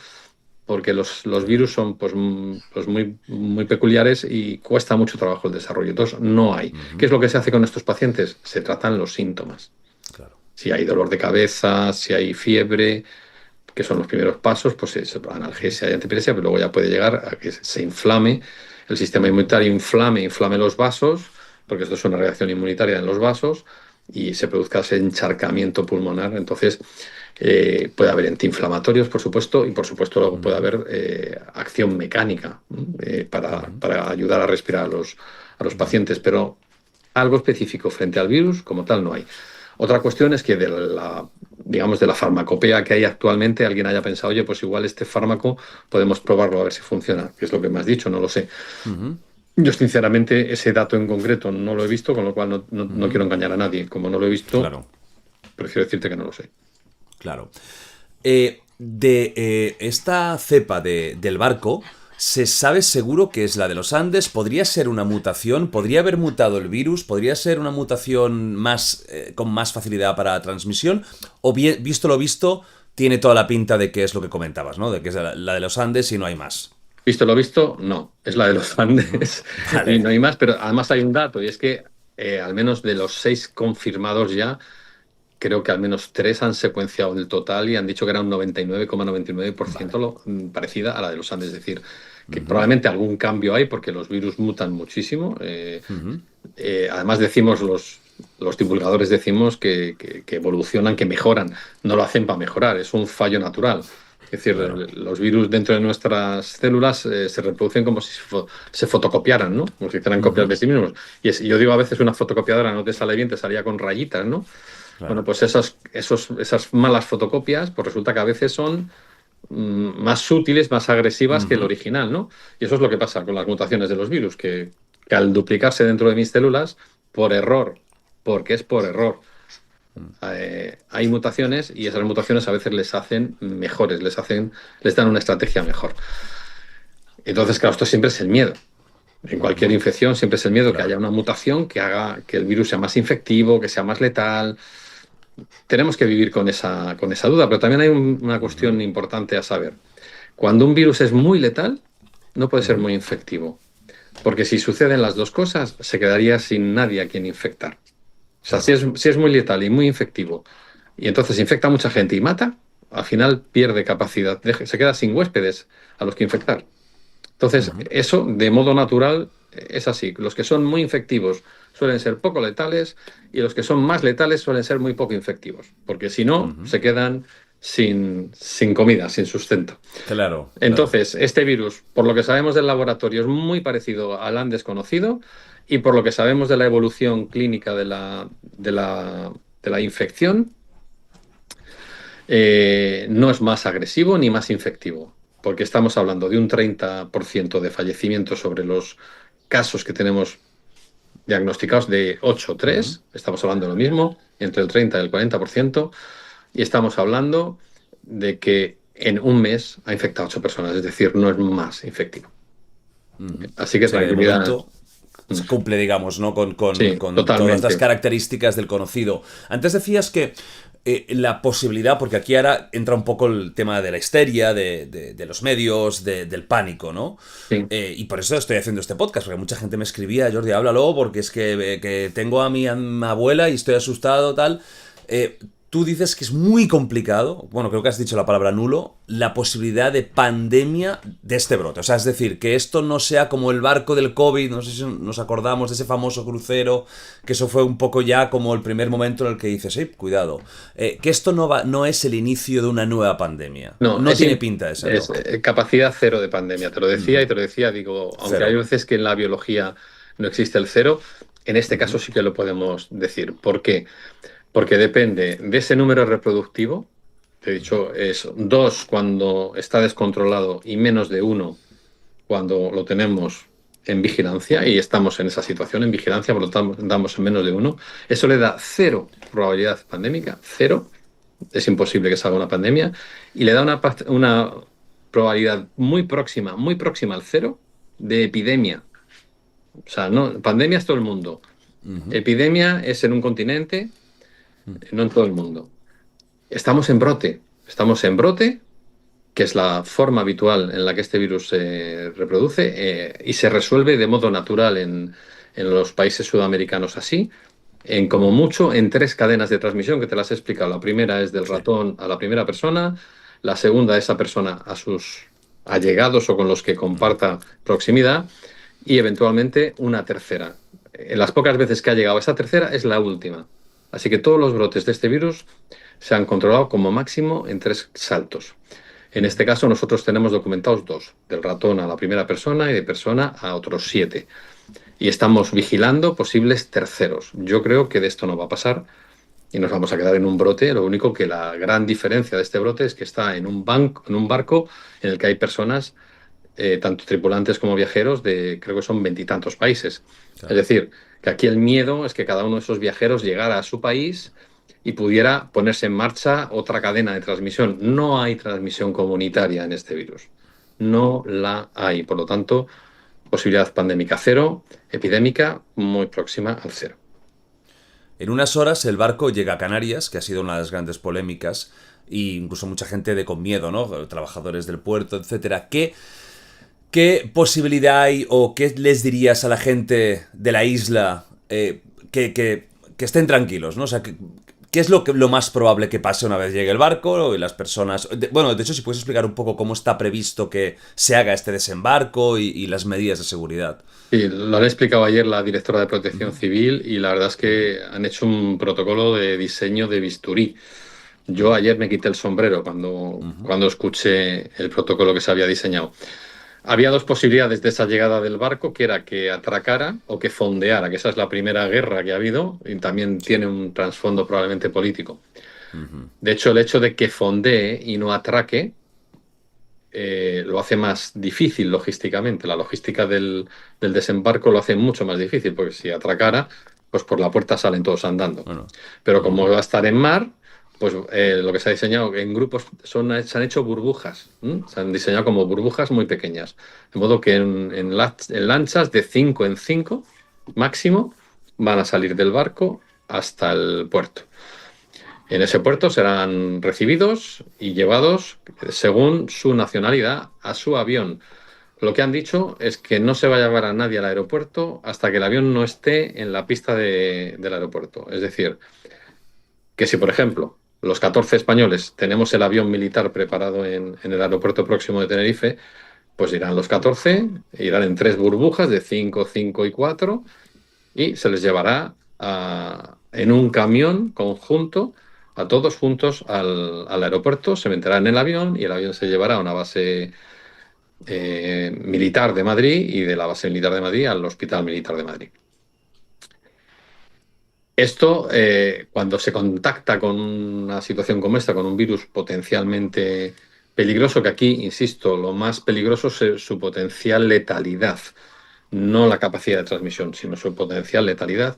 porque los virus son pues muy peculiares y cuesta mucho trabajo el desarrollo. Entonces, no hay. ¿Qué es lo que se hace con estos pacientes? Se tratan los síntomas. Claro. Si hay dolor de cabeza, si hay fiebre, que son los primeros pasos, pues analgesia y antipiresia, pero luego ya puede llegar a que se inflame el sistema inmunitario, inflame los vasos, porque esto es una reacción inmunitaria en los vasos, y se produzca ese encharcamiento pulmonar. Entonces, puede haber antiinflamatorios, por supuesto, y por supuesto luego puede haber acción mecánica para ayudar a respirar a los pacientes, pero algo específico frente al virus como tal no hay. Otra cuestión es que de la farmacopea que hay actualmente, alguien haya pensado, oye, pues igual este fármaco podemos probarlo a ver si funciona, que es lo que me has dicho, no lo sé. Yo sinceramente ese dato en concreto no lo he visto, con lo cual no quiero engañar a nadie. Como no lo he visto, prefiero decirte que no lo sé. Claro. Esta cepa del barco, ¿se sabe seguro que es la de los Andes? ¿Podría ser una mutación? ¿Podría haber mutado el virus? ¿Podría ser una mutación con más facilidad para transmisión? ¿O visto lo visto, tiene toda la pinta de que es lo que comentabas, ¿no? De que es la de los Andes y no hay más? Visto lo visto, no. Es la de los Andes y no hay más. Pero además hay un dato, y es que al menos de los 6 confirmados ya, creo que al menos 3 han secuenciado el total y han dicho que era un 99,99% parecida a la de los Andes. Es decir, que probablemente algún cambio hay porque los virus mutan muchísimo. Además decimos, los divulgadores decimos que evolucionan, que mejoran. No lo hacen para mejorar, es un fallo natural. Es decir, Claro. los virus dentro de nuestras células se reproducen como si se fotocopiaran, ¿no? Como si hicieran copias de Ujú. sí mismos. Yo digo a veces una fotocopiadora no te sale bien, te salía con rayitas, ¿no? Bueno, Claro. pues esas malas fotocopias, pues resulta que a veces son más sutiles, más agresivas que el Ujú. original, ¿no? Y eso es lo que pasa con las mutaciones de los virus, que al duplicarse dentro de mis células, por error, porque es por error, hay mutaciones y esas mutaciones a veces les hacen mejores, les dan una estrategia mejor. Entonces, claro, esto siempre es el miedo. En cualquier Ujú. infección siempre es el miedo que haya Claro. una mutación que haga que el virus sea más infectivo, que sea más letal. Tenemos que vivir con esa duda, pero también hay una Ujú. cuestión importante a saber. Cuando un virus es muy letal, no puede ser Ujú. muy infectivo, porque si suceden las dos cosas, se quedaría sin nadie a quien infectar. O sea, Claro. si es muy letal y muy infectivo, y entonces infecta a mucha gente y mata, al final pierde capacidad, se queda sin huéspedes a los que infectar. Entonces, Ujú. eso de modo natural es así. Los que son muy infectivos suelen ser poco letales y los que son más letales suelen ser muy poco infectivos, porque si no, Ujú. se quedan sin comida, sin sustento. Claro, claro. Entonces, este virus, por lo que sabemos del laboratorio, es muy parecido al AN desconocido y por lo que sabemos de la evolución clínica de la infección, no es más agresivo ni más infectivo, porque estamos hablando de un 30% de fallecimiento sobre los casos que tenemos diagnosticados de Ujú. 8,3, estamos hablando de lo mismo, entre el 30 y el 40%, y estamos hablando de que en un mes ha infectado a 8 personas, es decir, no es más infectivo. Ujú. Así O que sea que de tranquilidad. momento se cumple, digamos, ¿no? Sí, Con todas las totalmente. características del conocido. Antes decías que la posibilidad, porque aquí ahora entra un poco el tema de la histeria, de los medios, del pánico, ¿no? Sí. Y por eso estoy haciendo este podcast, porque mucha gente me escribía, Jordi, háblalo, porque es que tengo a mi abuela y estoy asustado, tal. Eh, Tú dices que es muy complicado, bueno, creo que has dicho la palabra nulo, la posibilidad de pandemia de este brote. O sea, es decir, que esto no sea como el barco del COVID, no sé si nos acordamos de ese famoso crucero, que eso fue un poco ya como el primer momento en el que dices, cuidado, que esto no es el inicio de una nueva pandemia. No, No tiene pinta de es serlo. capacidad cero de pandemia. Te lo decía y Ujú. te lo decía, digo, aunque hay Cero. veces que en la biología no existe el cero, en este caso Ujú. sí que lo podemos decir. ¿Por qué? Porque depende de ese número reproductivo. Te he dicho, es 2 cuando está descontrolado y menos de uno cuando lo tenemos en vigilancia y estamos en esa situación en vigilancia, por lo tanto damos en menos de uno. Eso le da cero probabilidad pandémica, cero. Es imposible que salga una pandemia y le da una probabilidad muy próxima al cero de epidemia. O sea, no, pandemia es todo el mundo. Ujú. Epidemia es en un continente, no en todo el mundo. Estamos en brote, que es la forma habitual en la que este virus se reproduce y se resuelve de modo natural en los países sudamericanos así, en como mucho en 3 cadenas de transmisión que te las he explicado. La primera es del Sí. ratón a la primera persona, la segunda esa persona a sus allegados o con los que comparta proximidad y eventualmente una tercera. En las pocas veces que ha llegado esa tercera es la última. Así que todos los brotes de este virus se han controlado como máximo en 3 saltos. En este caso nosotros tenemos documentados 2, del ratón a la primera persona y de persona a otros 7 y estamos vigilando posibles terceros. Yo creo que de esto no va a pasar y nos vamos a quedar en un brote. Lo único que la gran diferencia de este brote es que está en un barco en el que hay personas, tanto tripulantes como viajeros, creo que son 20 y tantos países. Es Claro. decir, que aquí el miedo es que cada uno de esos viajeros llegara a su país y pudiera ponerse en marcha otra cadena de transmisión. No hay transmisión comunitaria en este virus. No la hay. Por lo tanto, posibilidad pandémica cero, epidémica muy próxima al cero. En unas horas el barco llega a Canarias, que ha sido una de las grandes polémicas, e incluso mucha gente de con miedo, ¿no? Trabajadores del puerto, etcétera. ¿Qué posibilidad hay o qué les dirías a la gente de la isla que estén tranquilos, ¿no? O sea, ¿qué es lo más probable que pase una vez llegue el barco y las personas... bueno, de hecho, si puedes explicar un poco cómo está previsto que se haga este desembarco y las medidas de seguridad. Sí, lo han explicado ayer la directora de Protección Ujú. Civil y la verdad es que han hecho un protocolo de diseño de bisturí. Yo ayer me quité el sombrero cuando escuché el protocolo que se había diseñado. Había dos posibilidades de esa llegada del barco, que era que atracara o que fondeara, que esa es la primera guerra que ha habido y también tiene un trasfondo probablemente político. De hecho, el hecho de que fondee y no atraque lo hace más difícil logísticamente. La logística del desembarco lo hace mucho más difícil, porque si atracara, pues por la puerta salen todos andando. Bueno. Pero como va a estar en mar, pues lo que se ha diseñado en grupos se han hecho burbujas. Se han diseñado como burbujas muy pequeñas. De modo que en lanchas de 5 en 5 máximo van a salir del barco hasta el puerto. En ese puerto serán recibidos y llevados según su nacionalidad a su avión. Lo que han dicho es que no se va a llevar a nadie al aeropuerto hasta que el avión no esté en la pista del aeropuerto. Es decir, que si, por ejemplo, los 14 españoles tenemos el avión militar preparado en el aeropuerto próximo de Tenerife, pues irán los 14, irán en 3 burbujas de 5, 5 y 4 y se les llevará en un camión conjunto a todos juntos al aeropuerto, se meterán en el avión y el avión se llevará a una base militar de Madrid y de la base militar de Madrid al Hospital Militar de Madrid. Esto, cuando se contacta con una situación como esta, con un virus potencialmente peligroso, que aquí, insisto, lo más peligroso es su potencial letalidad, no la capacidad de transmisión, sino su potencial letalidad.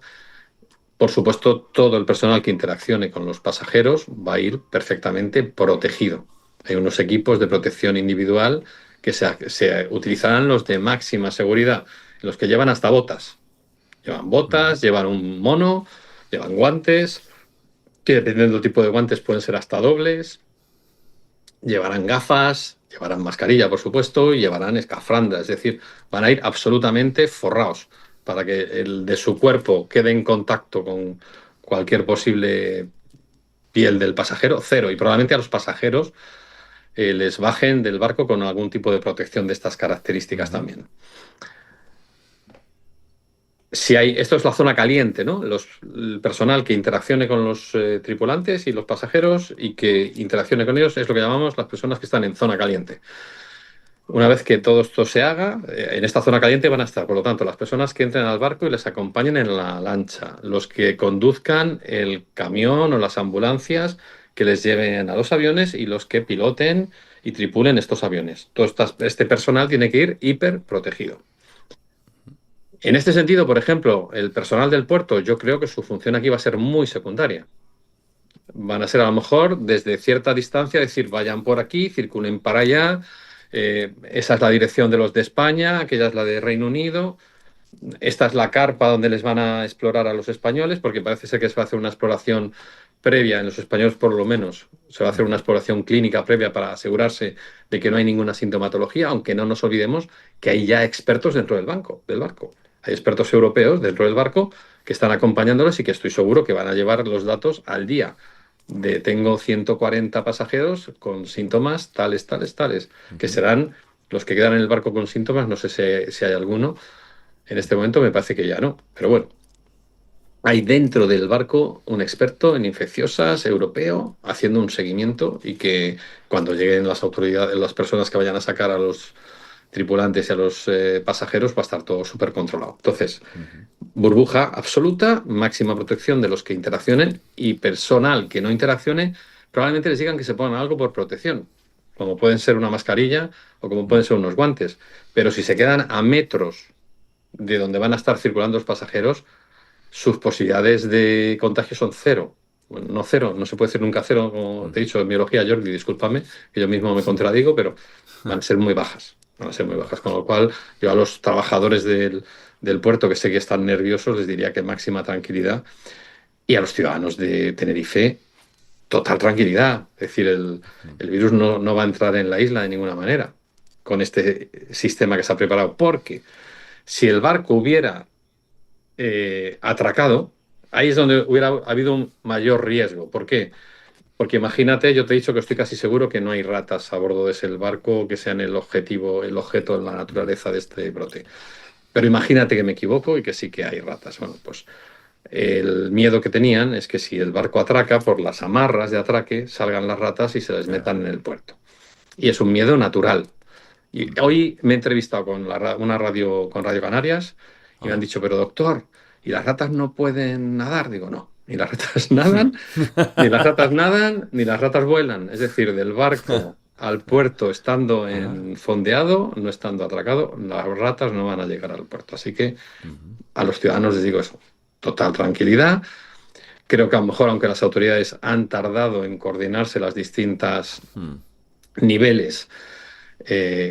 Por supuesto, todo el personal que interaccione con los pasajeros va a ir perfectamente protegido. Hay unos equipos de protección individual que se utilizarán los de máxima seguridad, los que llevan hasta botas. Llevan botas, llevan un mono, llevan guantes, que dependiendo del tipo de guantes pueden ser hasta dobles. Llevarán gafas, llevarán mascarilla, por supuesto, y llevarán escafranda, es decir, van a ir absolutamente forrados para que el de su cuerpo quede en contacto con cualquier posible piel del pasajero, cero. Y probablemente a los pasajeros les bajen del barco con algún tipo de protección de estas características también. Esto es la zona caliente, ¿no? El personal que interaccione con los tripulantes y los pasajeros y que interaccione con ellos es lo que llamamos las personas que están en zona caliente. Una vez que todo esto se haga, en esta zona caliente van a estar, por lo tanto, las personas que entren al barco y les acompañen en la lancha, los que conduzcan el camión o las ambulancias que les lleven a los aviones y los que piloten y tripulen estos aviones. Todo este personal tiene que ir hiper protegido. En este sentido, por ejemplo, el personal del puerto, yo creo que su función aquí va a ser muy secundaria. Van a ser a lo mejor desde cierta distancia, decir, vayan por aquí, circulen para allá, esa es la dirección de los de España, aquella es la de Reino Unido, esta es la carpa donde les van a explorar a los españoles, porque parece ser que se va a hacer una exploración previa, en los españoles por lo menos, se va a hacer una exploración clínica previa para asegurarse de que no hay ninguna sintomatología, aunque no nos olvidemos que hay ya expertos dentro del barco. Hay expertos europeos dentro del barco que están acompañándolos y que estoy seguro que van a llevar los datos al día. Tengo 140 pasajeros con síntomas tales, que serán los que quedan en el barco con síntomas, no sé si hay alguno. En este momento me parece que ya no, pero bueno. Hay dentro del barco un experto en infecciosas europeo haciendo un seguimiento y que cuando lleguen las autoridades, las personas que vayan a sacar a los tripulantes y a los pasajeros va a estar todo súper controlado. Entonces, burbuja absoluta, máxima protección de los que interaccionen y personal que no interaccione, probablemente les digan que se pongan algo por protección, como pueden ser una mascarilla o como pueden ser unos guantes. Pero si se quedan a metros de donde van a estar circulando los pasajeros, sus posibilidades de contagio son cero. Bueno, no cero, no se puede decir nunca cero, como te he dicho en biología, Jordi, discúlpame, que yo mismo me contradigo, pero van a ser muy bajas. Van a ser muy bajas, con lo cual yo a los trabajadores del puerto, que sé que están nerviosos, les diría que máxima tranquilidad. Y a los ciudadanos de Tenerife, total tranquilidad. Es decir, el virus no va a entrar en la isla de ninguna manera con este sistema que se ha preparado. Porque si el barco hubiera atracado, ahí es donde hubiera habido un mayor riesgo. ¿Por qué? Porque imagínate, yo te he dicho que estoy casi seguro que no hay ratas a bordo de ese barco que sean el objeto en la naturaleza de este brote. Pero imagínate que me equivoco y que sí que hay ratas. Bueno, pues El miedo que tenían es que si el barco atraca, por las amarras de atraque salgan las ratas y se les metan en el puerto. Y es un miedo natural. Y hoy me he entrevistado con una radio, con Radio Canarias, y me han dicho, pero doctor, ¿y las ratas no pueden nadar? Digo, no, ni las ratas nadan, ni las ratas nadan, ni las ratas vuelan. Es decir, del barco al puerto estando en fondeado, no estando atracado, las ratas no van a llegar al puerto. Así que a los ciudadanos les digo eso, total tranquilidad. Creo que a lo mejor, aunque las autoridades han tardado en coordinarse las distintas niveles,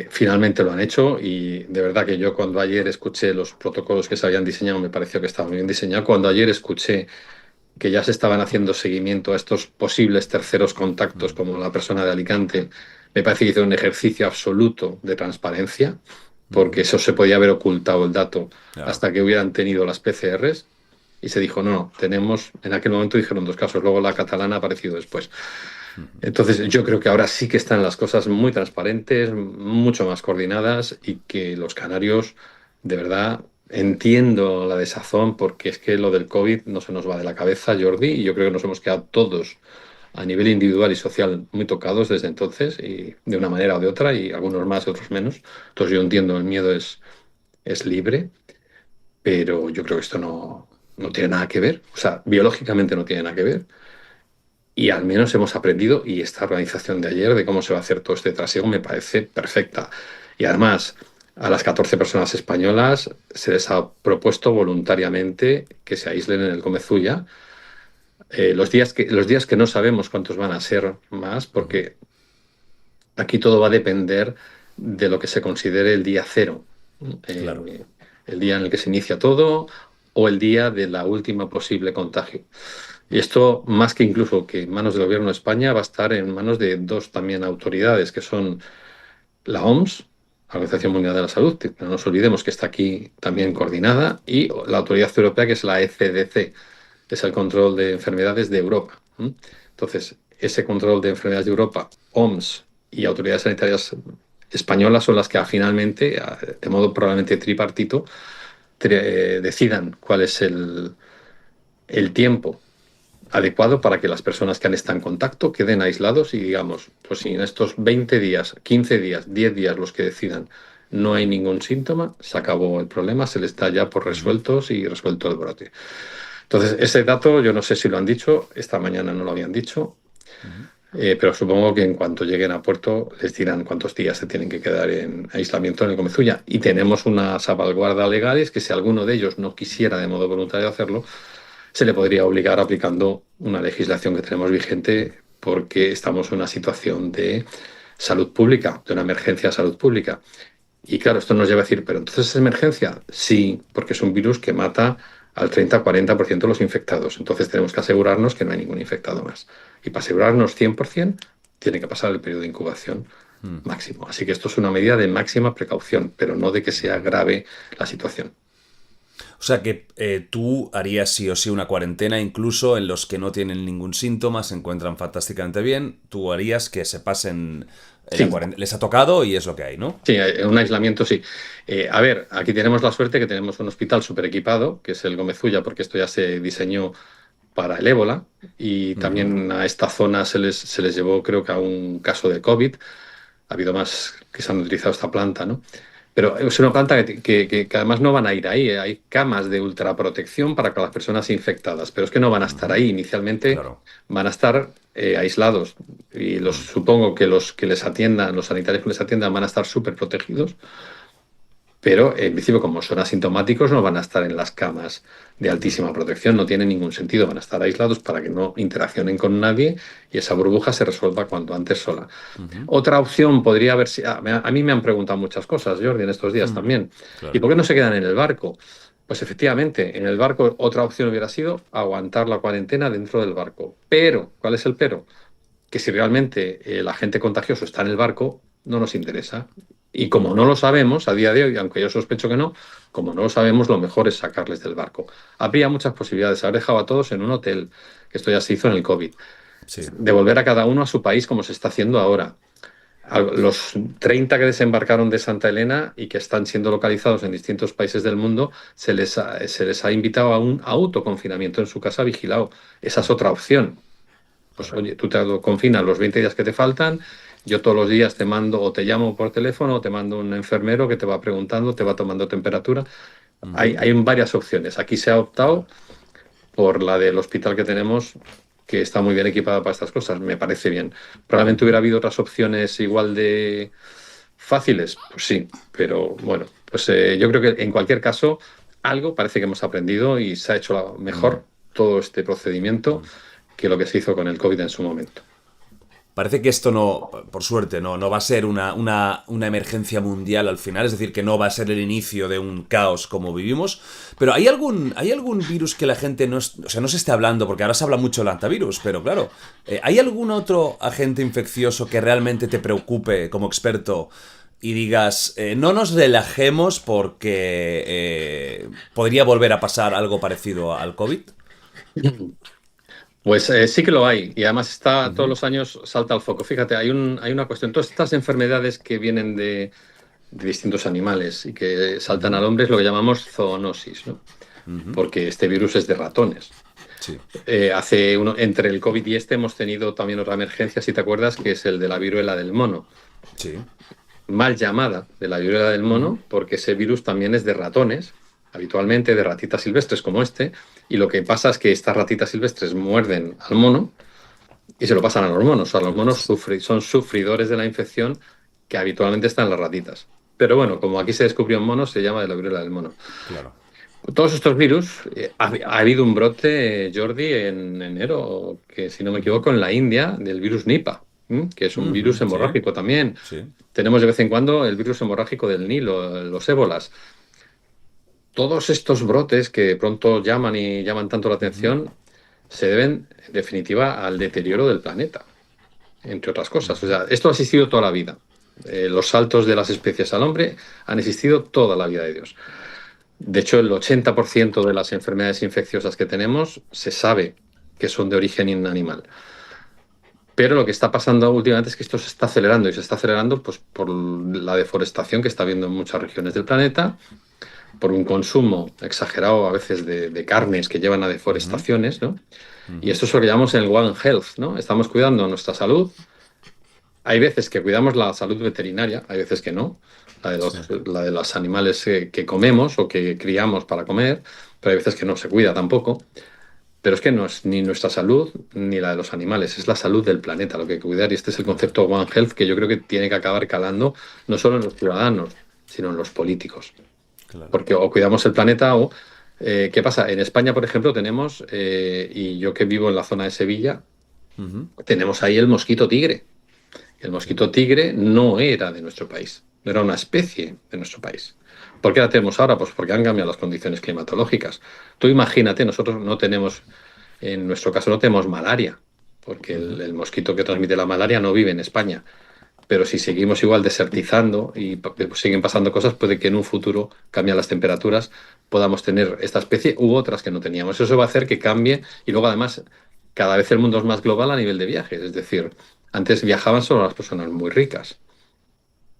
finalmente lo han hecho, y de verdad que yo cuando ayer escuché los protocolos que se habían diseñado me pareció que estaban bien diseñados. Cuando ayer escuché que ya se estaban haciendo seguimiento a estos posibles terceros contactos, como la persona de Alicante, me parece que hizo un ejercicio absoluto de transparencia, porque eso se podía haber ocultado el dato hasta que hubieran tenido las PCRs, y se dijo, no, tenemos, en aquel momento dijeron 2 casos, luego la catalana ha aparecido después. Entonces yo creo que ahora sí que están las cosas muy transparentes, mucho más coordinadas, y que los canarios, de verdad, entiendo la desazón, porque es que lo del COVID no se nos va de la cabeza, Jordi, y yo creo que nos hemos quedado todos a nivel individual y social muy tocados desde entonces, y de una manera o de otra, y algunos más, otros menos. Entonces yo entiendo, el miedo es libre, pero yo creo que esto no tiene nada que ver, o sea, biológicamente no tiene nada que ver. Y al menos hemos aprendido, y esta organización de ayer de cómo se va a hacer todo este trasiego me parece perfecta. Y además, a las 14 personas españolas se les ha propuesto voluntariamente que se aíslen en el Comezulla los días que no sabemos cuántos van a ser más, porque aquí todo va a depender de lo que se considere el día cero. Claro. El día en el que se inicia todo, o el día de la última posible contagio. Y esto, más que incluso que en manos del gobierno de España, va a estar en manos de 2 también autoridades, que son la OMS, la Organización Mundial de la Salud, que no nos olvidemos que está aquí también coordinada, y la autoridad europea, que es la ECDC, que es el control de enfermedades de Europa. Entonces, ese control de enfermedades de Europa, OMS y autoridades sanitarias españolas son las que finalmente, de modo probablemente tripartito, decidan cuál es el tiempo adecuado para que las personas que han estado en contacto queden aislados, y digamos, pues si en estos 20 días, 15 días, 10 días, los que decidan, no hay ningún síntoma, se acabó el problema, se les da ya por resueltos y resuelto el brote. Entonces, ese dato yo no sé si lo han dicho, esta mañana no lo habían dicho, pero supongo que en cuanto lleguen a puerto les dirán cuántos días se tienen que quedar en aislamiento en el Comezulla. Y tenemos una salvaguarda legal, es que si alguno de ellos no quisiera de modo voluntario hacerlo, se le podría obligar aplicando una legislación que tenemos vigente, porque estamos en una situación de salud pública, de una emergencia de salud pública. Y claro, esto nos lleva a decir, ¿pero entonces es emergencia? Sí, porque es un virus que mata al 30-40% de los infectados. Entonces tenemos que asegurarnos que no hay ningún infectado más. Y para asegurarnos 100%, tiene que pasar el periodo de incubación máximo. Así que esto es una medida de máxima precaución, pero no de que sea grave la situación. O sea que tú harías sí o sí una cuarentena, incluso en los que no tienen ningún síntoma, se encuentran fantásticamente bien. Tú harías que se pasen Sí. la cuarentena. Les ha tocado y es lo que hay, ¿no? Sí, un aislamiento sí. A ver, aquí tenemos la suerte que tenemos un hospital súper equipado, que es el Gomezulla, porque esto ya se diseñó para el ébola, y también a esta zona se les llevó, creo que, a un caso de COVID. Ha habido más que se han utilizado esta planta, ¿no? Pero es una planta que además no van a ir ahí. Hay camas de ultraprotección para las personas infectadas, pero es que no van a estar ahí. Inicialmente Claro. van a estar aislados, y supongo que los que les atiendan, los sanitarios que les atiendan, van a estar súper protegidos. Pero en principio, como son asintomáticos, no van a estar en las camas de altísima protección, no tiene ningún sentido, van a estar aislados para que no interaccionen con nadie, y esa burbuja se resuelva cuanto antes sola. Otra opción podría haber sido, a mí me han preguntado muchas cosas, Jordi, en estos días también. Claro. ¿Y por qué no se quedan en el barco? Pues efectivamente, en el barco otra opción hubiera sido aguantar la cuarentena dentro del barco. Pero, ¿cuál es el pero? Que si realmente el agente contagioso está en el barco, no nos interesa. Y como no lo sabemos a día de hoy, aunque yo sospecho que no, como no lo sabemos, lo mejor es sacarles del barco. Habría muchas posibilidades. Haber dejado a todos en un hotel, que esto ya se hizo en el COVID. Sí. Devolver a cada uno a su país, como se está haciendo ahora. Los 30 que desembarcaron de Santa Elena y que están siendo localizados en distintos países del mundo, se les ha invitado a un autoconfinamiento en su casa vigilado. Esa es otra opción. Pues Correcto. oye, tú te confinas los 20 días que te faltan, yo todos los días te mando o te llamo por teléfono o te mando un enfermero que te va preguntando, te va tomando temperatura. Ujú. Hay varias opciones. Aquí se ha optado por la del hospital que tenemos, que está muy bien equipada para estas cosas, me parece bien. Probablemente Ujú. hubiera habido otras opciones igual de fáciles, pues sí, pero bueno, pues yo creo que en cualquier caso algo parece que hemos aprendido y se ha hecho Mm. mejor todo este procedimiento que lo que se hizo con el COVID en su momento. Parece que esto no, por suerte, no va a ser una emergencia mundial al final, es decir, que no va a ser el inicio de un caos como vivimos. Pero ¿hay algún virus que la gente no, o sea, no se esté hablando? Porque ahora se habla mucho del antivirus, pero claro, ¿hay algún otro agente infeccioso que realmente te preocupe como experto y digas, no nos relajemos porque podría volver a pasar algo parecido al COVID? Pues sí que lo hay y además está todos Ujú. los años salta al foco. Fíjate, hay una cuestión. Todas estas enfermedades que vienen de distintos animales y que saltan Ujú. al hombre es lo que llamamos zoonosis, ¿no? Ujú. Porque este virus es de ratones. Sí, Entre el COVID y este hemos tenido también otra emergencia, si te acuerdas, que es el de la viruela del mono. sí. Mal llamada de la viruela del Ujú. mono, porque ese virus también es de ratones, habitualmente de ratitas silvestres como este, y lo que pasa es que estas ratitas silvestres muerden al mono y se lo pasan a los monos. O sea, los monos son sufridores de la infección que habitualmente están en las ratitas. Pero bueno, como aquí se descubrió en monos, se llama de la viruela del mono. Claro. Todos estos virus, ha habido un brote, Jordi, en enero, que si no me Ujú. equivoco, en la India, del virus Nipah, que es un virus Ujú. Sí, hemorrágico también. sí. Tenemos de vez en cuando el virus hemorrágico del Nilo, los ébolas. Todos estos brotes que de pronto llaman y llaman tanto la Ujú. atención se deben, en definitiva, al deterioro del planeta, entre otras cosas. O Ujú. sea, esto ha existido toda la vida. Los saltos de las especies al hombre han existido toda la vida de Dios. De hecho, el 80% de las enfermedades infecciosas que tenemos se sabe que son de origen animal. Pero lo que está pasando últimamente es que esto se está acelerando y se está acelerando pues, por la deforestación que está habiendo en muchas regiones del planeta, por un consumo exagerado a veces de carnes que llevan a Ujú. deforestaciones, ¿no? Y Ujú. esto es lo que llamamos el One Health, ¿no? Estamos cuidando nuestra salud. Hay veces que cuidamos la salud veterinaria, hay veces que no, Sí. la de los animales que comemos o que criamos para comer, pero hay veces que no se cuida tampoco. Pero es que no es ni nuestra salud ni la de los animales, es la salud del planeta lo que hay que cuidar. Y este es el Claro, concepto One Health que yo creo que tiene que acabar calando no solo en los ciudadanos, sino en los políticos. claro. Porque o cuidamos el planeta o... ¿qué pasa? En España, por ejemplo, tenemos, y yo que vivo en la zona de Sevilla, Ujú. tenemos ahí el mosquito tigre. El Sí. mosquito tigre no era de nuestro país, no era una especie de nuestro país. ¿Por qué la tenemos ahora? Pues porque han cambiado las condiciones climatológicas. Tú imagínate, nosotros no tenemos, en nuestro caso no tenemos malaria, porque Ujú. el mosquito que transmite la malaria no vive en España. Pero si seguimos igual desertizando y siguen pasando cosas, puede que en un futuro cambien las temperaturas, podamos tener esta especie u otras que no teníamos. Eso va a hacer que cambie y luego además cada vez el mundo es más global a nivel de viajes. Es decir, antes viajaban solo las personas muy ricas.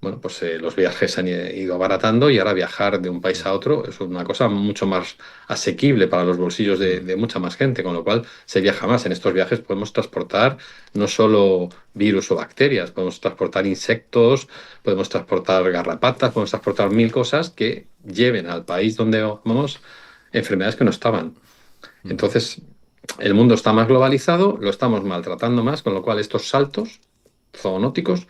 Bueno, pues los viajes se han ido abaratando y ahora viajar de un país a otro es una cosa mucho más asequible para los bolsillos Mm. de mucha más gente, con lo cual se viaja más. En estos viajes podemos transportar no solo virus o bacterias, podemos transportar insectos, podemos transportar garrapatas, podemos transportar mil cosas que lleven al país donde vamos enfermedades que no estaban. Ujú. Entonces, el mundo está más globalizado, lo estamos maltratando más, con lo cual estos saltos zoonóticos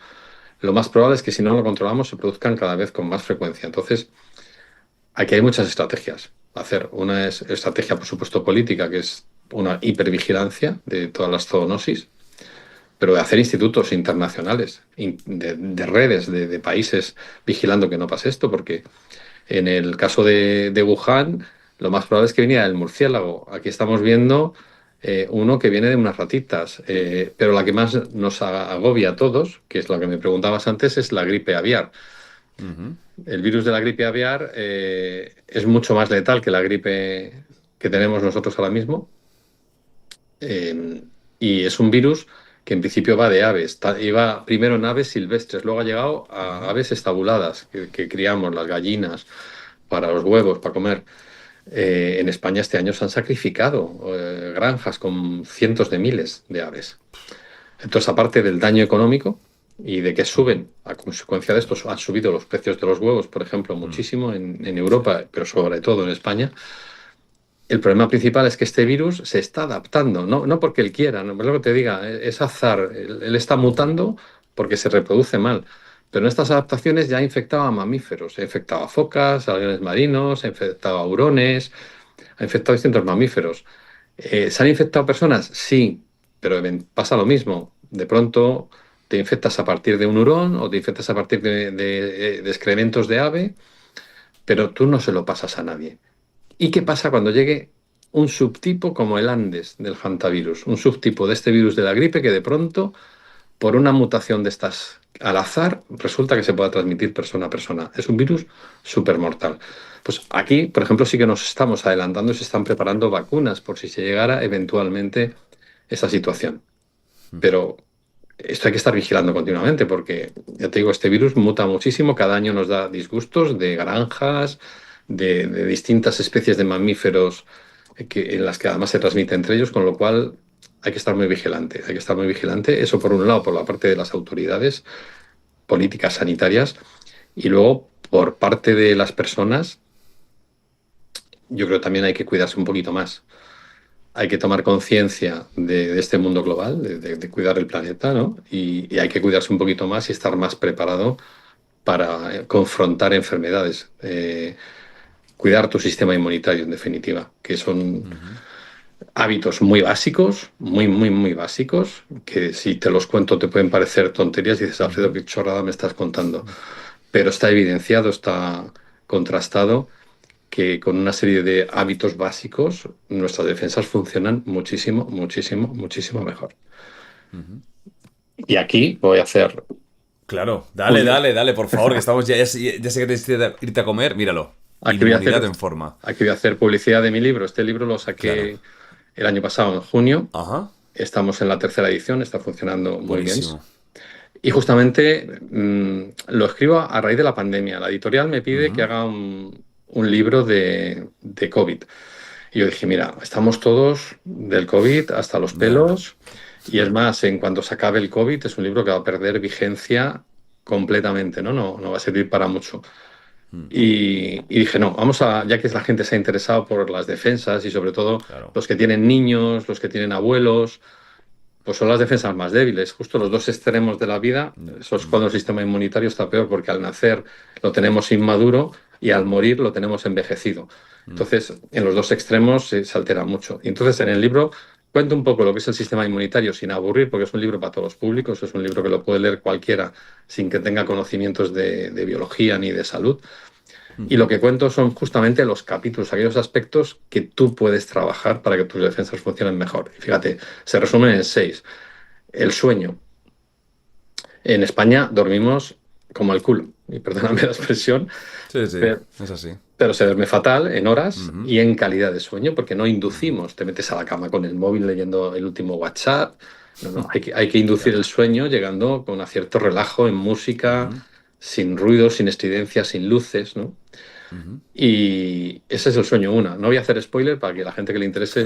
lo más probable es que si no lo controlamos se produzcan cada vez con más frecuencia. Entonces, aquí hay muchas estrategias. Hacer una estrategia, por supuesto, política, que es una hipervigilancia de todas las zoonosis, pero de hacer institutos internacionales, de redes de países vigilando que no pase esto, porque en el caso de Wuhan, lo más probable es que viniera el murciélago. Aquí estamos viendo uno que viene de unas ratitas, pero la que más nos agobia a todos, que es lo que me preguntabas antes, es la gripe aviar. Ujú. El virus de la gripe aviar es mucho más letal que la gripe que tenemos nosotros ahora mismo, eh, y es un virus que en principio va de aves. Iba primero en aves silvestres, luego ha llegado a aves estabuladas, que criamos, las gallinas, para los huevos, para comer. En España este año se han sacrificado granjas con cientos de miles de aves. Entonces, aparte del daño económico y de que suben, a consecuencia de esto, han subido los precios de los huevos, por ejemplo, muchísimo en Europa, pero sobre todo en España. El problema principal es que este virus se está adaptando, no porque él quiera, no es lo que te diga, es azar. Él está mutando porque se reproduce mal. Pero en estas adaptaciones ya ha infectado a mamíferos, ha infectado a focas, a leones marinos, ha infectado a hurones, ha infectado a distintos mamíferos. ¿Se han infectado personas? Sí, pero pasa lo mismo. De pronto te infectas a partir de un hurón o te infectas a partir de excrementos de ave, pero tú no se lo pasas a nadie. ¿Y qué pasa cuando llegue un subtipo como el Andes del hantavirus? Un subtipo de este virus de la gripe que de pronto, por una mutación de estas al azar, resulta que se pueda transmitir persona a persona. Es un virus súper mortal. Pues aquí, por ejemplo, sí que nos estamos adelantando y se están preparando vacunas por si se llegara eventualmente esa situación. Pero esto hay que estar vigilando continuamente porque, ya te digo, este virus muta muchísimo, cada año nos da disgustos de granjas, de distintas especies de mamíferos en las que además se transmite entre ellos, con lo cual hay que estar muy vigilante, hay que estar muy vigilante. Eso por un lado, por la parte de las autoridades políticas sanitarias, y luego por parte de las personas, yo creo que también hay que cuidarse un poquito más. Hay que tomar conciencia de este mundo global, de cuidar el planeta, ¿no? Y hay que cuidarse un poquito más y estar más preparado para confrontar enfermedades. Cuidar tu sistema inmunitario, en definitiva, que son hábitos muy básicos, muy básicos, que si te los cuento te pueden parecer tonterías y dices, Alfredo, qué chorrada me estás contando. Pero está evidenciado, está contrastado que con una serie de hábitos básicos nuestras defensas funcionan muchísimo mejor. Y aquí voy a hacer... Claro, dale, por favor, que estamos ya sé que tienes que irte a comer, míralo. Inmunidad en forma. Aquí voy a hacer publicidad de mi libro. Este libro lo saqué el año pasado, en junio. Ajá. Estamos en la tercera edición, está funcionando muy Buenísimo. bien. Y justamente lo escribo a raíz de la pandemia. La editorial me pide que haga un libro de COVID. Y yo dije, mira, estamos todos del COVID hasta los pelos. Y es más, en cuanto se acabe el COVID, es un libro que va a perder vigencia completamente, ¿no? No va a servir para mucho. Y dije, no, ya que la gente se ha interesado por las defensas y sobre todo los que tienen niños, los que tienen abuelos, pues son las defensas más débiles. Justo los dos extremos de la vida, eso es cuando el sistema inmunitario está peor, porque al nacer lo tenemos inmaduro y al morir lo tenemos envejecido. Entonces, en los dos extremos se altera mucho. Y entonces, en el libro cuento un poco lo que es el sistema inmunitario sin aburrir, porque es un libro para todos los públicos, es un libro que lo puede leer cualquiera sin que tenga conocimientos de biología ni de salud. Y lo que cuento son justamente los capítulos, aquellos aspectos que tú puedes trabajar para que tus defensas funcionen mejor. Y fíjate, se resumen en 6. El sueño. En España dormimos como el culo, y perdóname la expresión. Sí, pero, es así. Pero se duerme fatal en horas y en calidad de sueño, porque no inducimos. Te metes a la cama con el móvil leyendo el último WhatsApp. No. Hay que inducir el sueño llegando con un cierto relajo en música, sin ruido, sin estridencia, sin luces, ¿no? Y ese es el sueño 1. No voy a hacer spoiler para que la gente que le interese,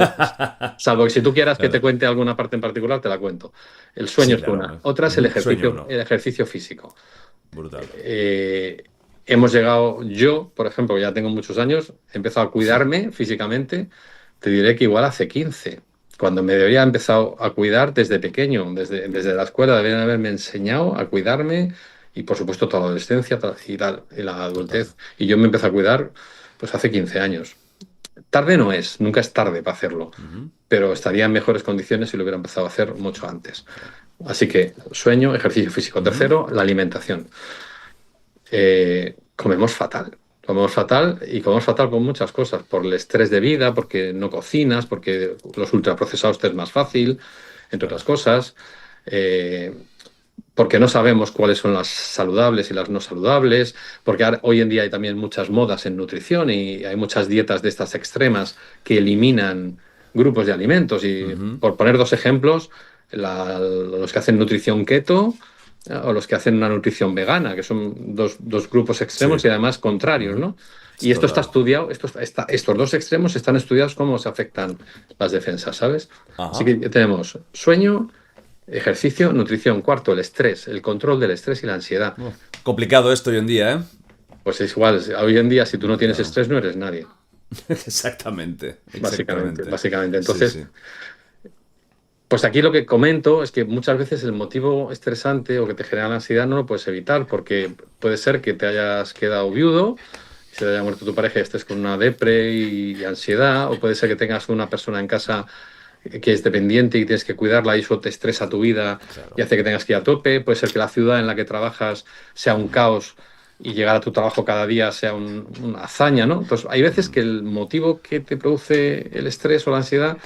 salvo que si tú quieras que te cuente alguna parte en particular, te la cuento. El sueño es una. Otra es el ejercicio físico. Brutal. Hemos llegado, yo, por ejemplo, ya tengo muchos años, he empezado a cuidarme físicamente, te diré que igual hace 15, cuando me debería haber empezado a cuidar desde pequeño, desde la escuela deberían haberme enseñado a cuidarme. Y por supuesto toda la adolescencia y la adultez. Y yo me empecé a cuidar pues hace 15 años. Tarde no es, nunca es tarde para hacerlo, pero estaría en mejores condiciones si lo hubiera empezado a hacer mucho antes. Así que sueño, ejercicio físico. Tercero, la alimentación. Comemos fatal y comemos fatal con muchas cosas, por el estrés de vida, porque no cocinas, porque los ultraprocesados te es más fácil, entre otras cosas. Porque no sabemos cuáles son las saludables y las no saludables, porque hoy en día hay también muchas modas en nutrición y hay muchas dietas de estas extremas que eliminan grupos de alimentos. Y por poner 2 ejemplos, los que hacen nutrición keto o los que hacen una nutrición vegana, que son dos grupos extremos y además contrarios, ¿no? Y esto está estudiado, estos dos extremos están estudiados cómo se afectan las defensas, ¿sabes? Así que tenemos sueño, ejercicio, nutrición. Cuarto, el estrés, el control del estrés y la ansiedad. Complicado esto hoy en día, ¿eh? Pues es igual, hoy en día si tú no tienes estrés no eres nadie. Exactamente. Básicamente. Entonces, pues aquí lo que comento es que muchas veces el motivo estresante o que te genera la ansiedad no lo puedes evitar, porque puede ser que te hayas quedado viudo, se te haya muerto tu pareja y estés con una depre y ansiedad, o puede ser que tengas una persona en casa que es dependiente y tienes que cuidarla y eso te estresa tu vida y hace que tengas que ir a tope. Puede ser que la ciudad en la que trabajas sea un caos y llegar a tu trabajo cada día sea una hazaña, ¿no? Entonces, hay veces que el motivo que te produce el estrés o la ansiedad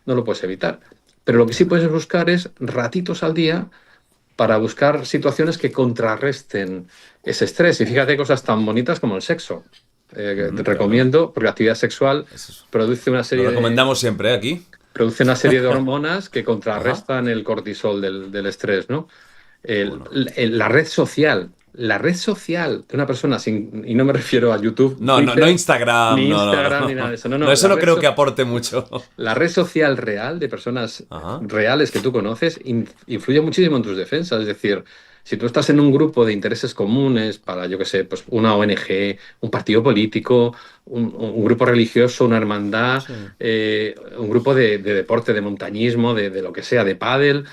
no lo puedes evitar. Pero lo que sí puedes buscar es ratitos al día para buscar situaciones que contrarresten ese estrés. Y fíjate cosas tan bonitas como el sexo. Te recomiendo, porque la actividad sexual produce una serie Lo recomendamos siempre, aquí. Produce una serie de hormonas que contrarrestan el cortisol del estrés, ¿no? La red social de una persona y no me refiero a YouTube, no Instagram, ni Instagram, ni nada de eso. No, eso no creo que aporte mucho. La red social real de personas reales que tú conoces influye muchísimo en tus defensas. Es decir, si tú estás en un grupo de intereses comunes para, yo qué sé, pues una ONG, un partido político, un grupo religioso, una hermandad, un grupo de deporte, de montañismo, de lo que sea, de pádel,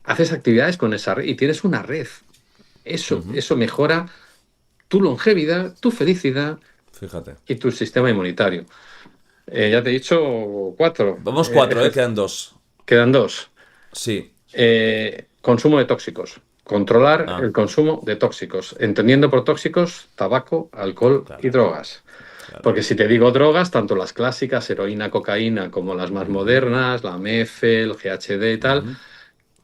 haces actividades con esa red y tienes una red. Eso mejora tu longevidad, tu felicidad. Fíjate. Y tu sistema inmunitario. Ya te he dicho 4. Vamos 4, quedan 2. Quedan 2. Sí. Consumo de tóxicos. Controlar el consumo de tóxicos. Entendiendo por tóxicos, tabaco, alcohol y drogas. Porque si te digo drogas, tanto las clásicas, heroína, cocaína, como las más modernas, la MF, el GHD y tal,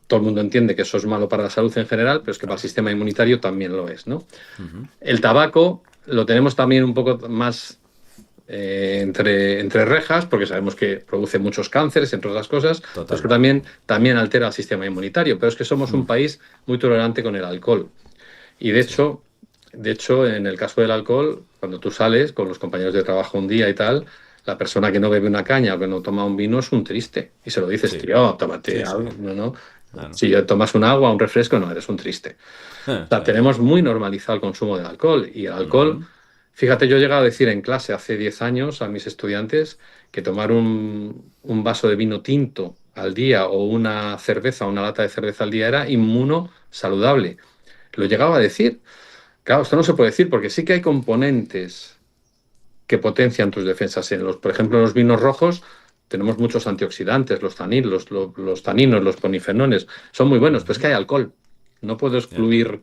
todo el mundo entiende que eso es malo para la salud en general, pero es que para el sistema inmunitario también lo es, ¿no? El tabaco lo tenemos también un poco más entre rejas, porque sabemos que produce muchos cánceres, entre otras cosas, pero es que también altera el sistema inmunitario, pero es que somos un país muy tolerante con el alcohol. Y de hecho, en el caso del alcohol, cuando tú sales con los compañeros de trabajo un día y tal, la persona que no bebe una caña o que no toma un vino es un triste. Y se lo dices, tío, tómate algo, ¿no? Claro. Si tomas un agua, un refresco, no, eres un triste. O sea, tenemos muy normalizado el consumo de alcohol. Y el alcohol, fíjate, yo he llegado a decir en clase hace 10 años a mis estudiantes que tomar un vaso de vino tinto al día o una lata de cerveza al día era inmunosaludable. Lo he llegado a decir. Claro, esto no se puede decir porque sí que hay componentes que potencian tus defensas. Por ejemplo, en los vinos rojos tenemos muchos antioxidantes, los taninos, los polifenoles, son muy buenos, pero es que hay alcohol. No puedo excluir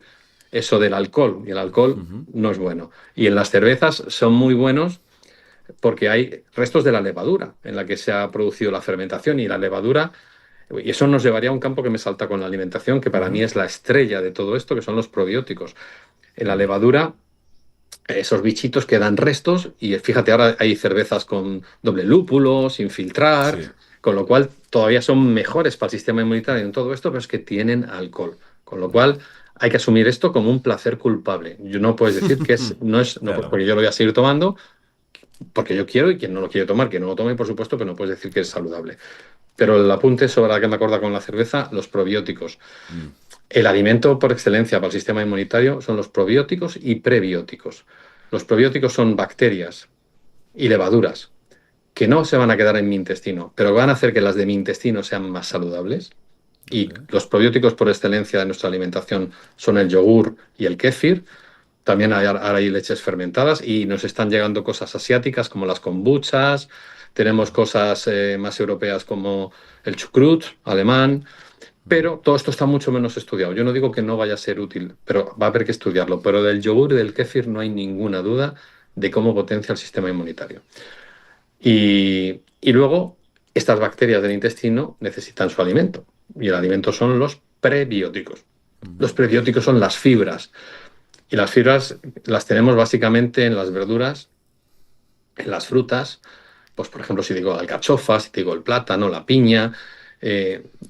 eso del alcohol, y el alcohol no es bueno. Y en las cervezas son muy buenos porque hay restos de la levadura en la que se ha producido la fermentación, y la levadura, y eso nos llevaría a un campo que me salta con la alimentación, que para mí es la estrella de todo esto, que son los probióticos. En la levadura, esos bichitos que dan restos, y fíjate, ahora hay cervezas con doble lúpulo, sin filtrar, con lo cual todavía son mejores para el sistema inmunitario en todo esto, pero es que tienen alcohol. Con lo cual hay que asumir esto como un placer culpable. Yo no puedes decir que porque yo lo voy a seguir tomando, porque yo quiero, y quien no lo quiere tomar, que no lo tome, por supuesto, pero no puedes decir que es saludable. Pero el apunte sobre la que me acuerdo con la cerveza, los probióticos. El alimento por excelencia para el sistema inmunitario son los probióticos y prebióticos. Los probióticos son bacterias y levaduras que no se van a quedar en mi intestino, pero van a hacer que las de mi intestino sean más saludables. Y los probióticos por excelencia de nuestra alimentación son el yogur y el kéfir. También ahora hay leches fermentadas y nos están llegando cosas asiáticas como las kombuchas. Tenemos cosas más europeas como el chucrut alemán. Pero todo esto está mucho menos estudiado. Yo no digo que no vaya a ser útil, pero va a haber que estudiarlo. Pero del yogur y del kéfir no hay ninguna duda de cómo potencia el sistema inmunitario. Y luego, estas bacterias del intestino necesitan su alimento. Y el alimento son los prebióticos. Los prebióticos son las fibras. Y las fibras las tenemos básicamente en las verduras, en las frutas. Pues, por ejemplo, si digo alcachofa, si digo el plátano, la piña,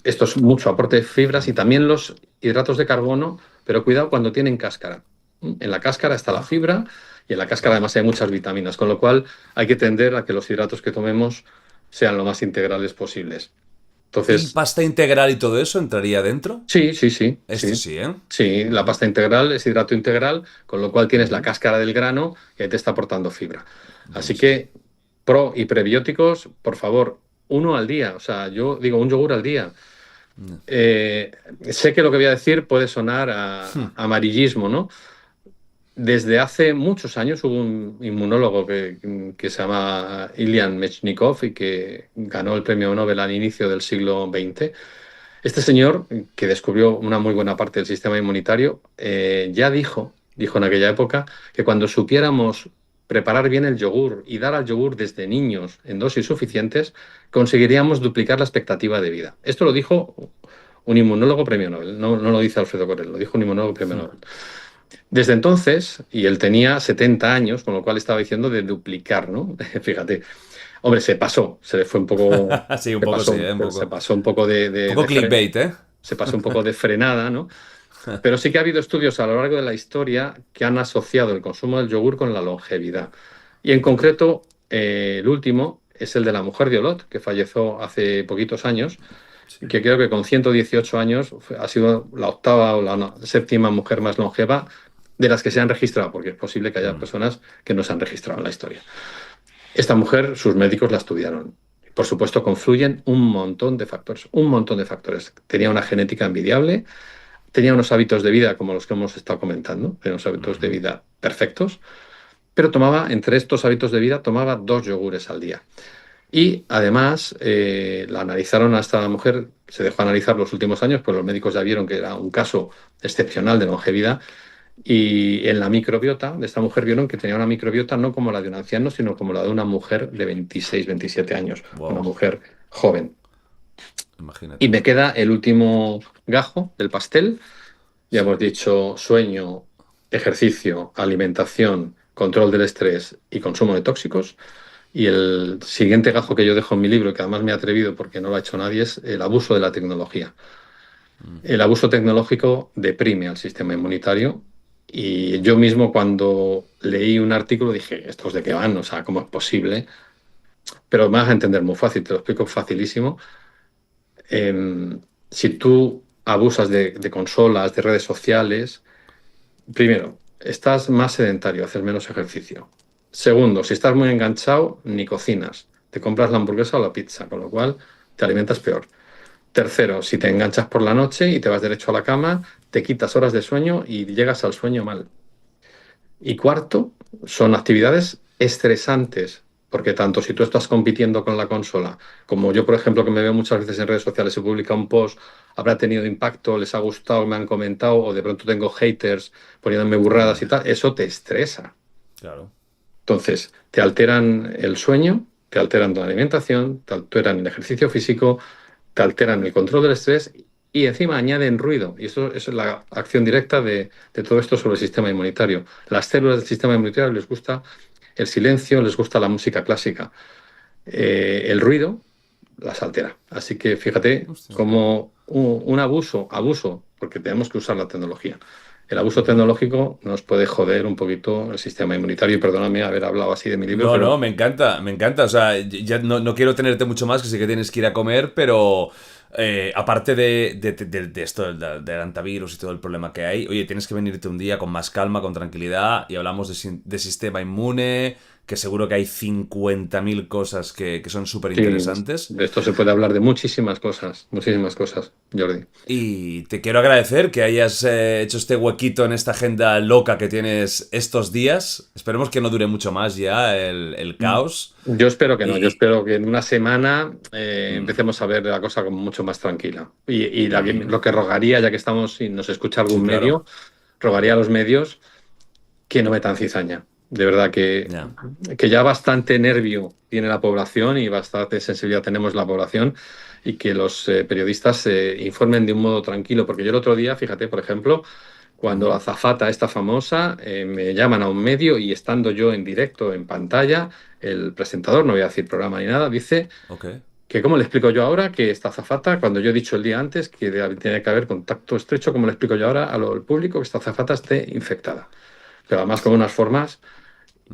Esto es mucho aporte de fibras y también los hidratos de carbono, pero cuidado cuando tienen cáscara. En la cáscara está la fibra y en la cáscara además hay muchas vitaminas, con lo cual hay que tender a que los hidratos que tomemos sean lo más integrales posibles. ¿Y Entonces, pasta integral y todo eso entraría dentro? sí, sí, sí, Esto sí. sí, ¿eh? Sí, la pasta integral es hidrato integral, con lo cual tienes la Ujú. cáscara del grano que te está aportando fibra. Así Buenísimo. que pro y prebióticos, por favor, uno al día. O sea, yo digo un yogur al día. Mm. Eh, Sé que lo que voy a decir puede sonar Hmm. a amarillismo, ¿no? Desde hace muchos años hubo un inmunólogo que se llama Ilian Mechnikov y que ganó el premio Nobel al inicio del siglo XX. Este señor, que descubrió una muy buena parte del sistema inmunitario, ya dijo en aquella época, que cuando supiéramos preparar bien el yogur y dar al yogur desde niños en dosis suficientes, conseguiríamos duplicar la expectativa de vida. Esto lo dijo un inmunólogo premio Nobel, no lo dice Alfredo Corel, lo dijo un inmunólogo premio Hmm. Nobel. Desde entonces, y él tenía 70 años, con lo cual estaba diciendo de duplicar, ¿no? Fíjate. Hombre, se pasó, se le fue un poco, Sí, un poco sí, ¿eh? Un se poco. pasó un poco Un poco clickbait, ¿eh? se pasó un poco de frenada, ¿no? Pero sí que ha habido estudios a lo largo de la historia que han asociado el consumo del yogur con la longevidad. Y en concreto, el último es el de la mujer de Olot, que falleció hace poquitos años, Sí. que creo que con 118 años ha sido la octava o la séptima mujer más longeva de las que se han registrado, porque es posible que haya Mm. personas que no se han registrado en la historia. Esta mujer, sus médicos la estudiaron. Por supuesto, confluyen un montón de factores, un montón de factores. Tenía una genética envidiable, tenía unos hábitos de vida como los que hemos estado comentando, tenía unos hábitos de Ujú. vida perfectos, pero tomaba, entre estos hábitos de vida, tomaba 2 yogures al día. Y además la analizaron a esta mujer, se dejó analizar los últimos años, pues los médicos ya vieron que era un caso excepcional de longevidad. Y en la microbiota de esta mujer vieron que tenía una microbiota no como la de un anciano, sino como la de una mujer de 26, 27 años, una Wow, mujer joven. Y imagínate. me queda el último gajo del pastel. Ya Sí. hemos dicho sueño, ejercicio, alimentación, control del estrés y consumo de tóxicos. Y el siguiente gajo que yo dejo en mi libro, que además me he atrevido porque no lo ha hecho nadie, es el abuso de la tecnología. Mm. El abuso tecnológico deprime al sistema inmunitario y yo mismo cuando leí un artículo dije, ¿estos de qué van? O sea, ¿cómo es posible? Pero me vas a entender muy fácil, te lo explico facilísimo. Si tú abusas de consolas, de redes sociales, primero, estás más sedentario, haces menos ejercicio. Segundo, si estás muy enganchado, ni cocinas. Te compras la hamburguesa o la pizza, con lo cual te alimentas peor. Tercero, si te enganchas por la noche y te vas derecho a la cama, te quitas horas de sueño y llegas al sueño mal. Y cuarto, son actividades estresantes, porque tanto si tú estás compitiendo con la consola, como yo, por ejemplo, que me veo muchas veces en redes sociales, se publica un post, habrá tenido impacto, les ha gustado, me han comentado, o de pronto tengo haters poniéndome burradas y tal, eso te estresa. Claro. Entonces, te alteran el sueño, te alteran la alimentación, te alteran el ejercicio físico, te alteran el control del estrés y encima añaden ruido. Y eso es la acción directa de todo esto sobre el sistema inmunitario. Las células del sistema inmunitario les gusta el silencio, les gusta la música clásica. El ruido las altera. Así que fíjate Hostia. como un abuso, porque tenemos que usar la tecnología. El abuso Ujú. tecnológico nos puede joder un poquito el sistema inmunitario. Y perdóname haber hablado así de mi libro, No, no, pero me encanta, me encanta. O sea, ya no quiero tenerte mucho más, que sé que tienes que ir a comer, pero aparte de esto, del antivirus y todo el problema que hay, oye, tienes que venirte un día con más calma, con tranquilidad, y hablamos de sistema inmune, que seguro que hay 50.000 cosas que son súper sí, interesantes. de esto se puede hablar de muchísimas cosas, Jordi. Y te quiero agradecer que hayas hecho este huequito en esta agenda loca que tienes estos días. Esperemos que no dure mucho más ya el caos. Yo espero que no, yo Y, espero que en una semana mm, empecemos a ver la cosa como mucho más tranquila. ujú. Lo que rogaría, ya que estamos y nos escucha Sí, algún medio, claro. rogaría a los medios que no metan cizaña. De verdad Ya. que ya bastante nervio tiene la población y bastante sensibilidad tenemos la población y que los periodistas se informen de un modo tranquilo. Porque yo el otro día, fíjate, por ejemplo, cuando la Ujú. azafata esta famosa me llaman a un medio y estando yo en directo en pantalla, el presentador, no voy a decir programa ni nada, dice Ok. que cómo le explico yo ahora que esta azafata, cuando yo he dicho el día antes que tiene que haber contacto estrecho, ¿cómo le explico yo ahora al público que esta azafata esté infectada? Pero además con unas formas.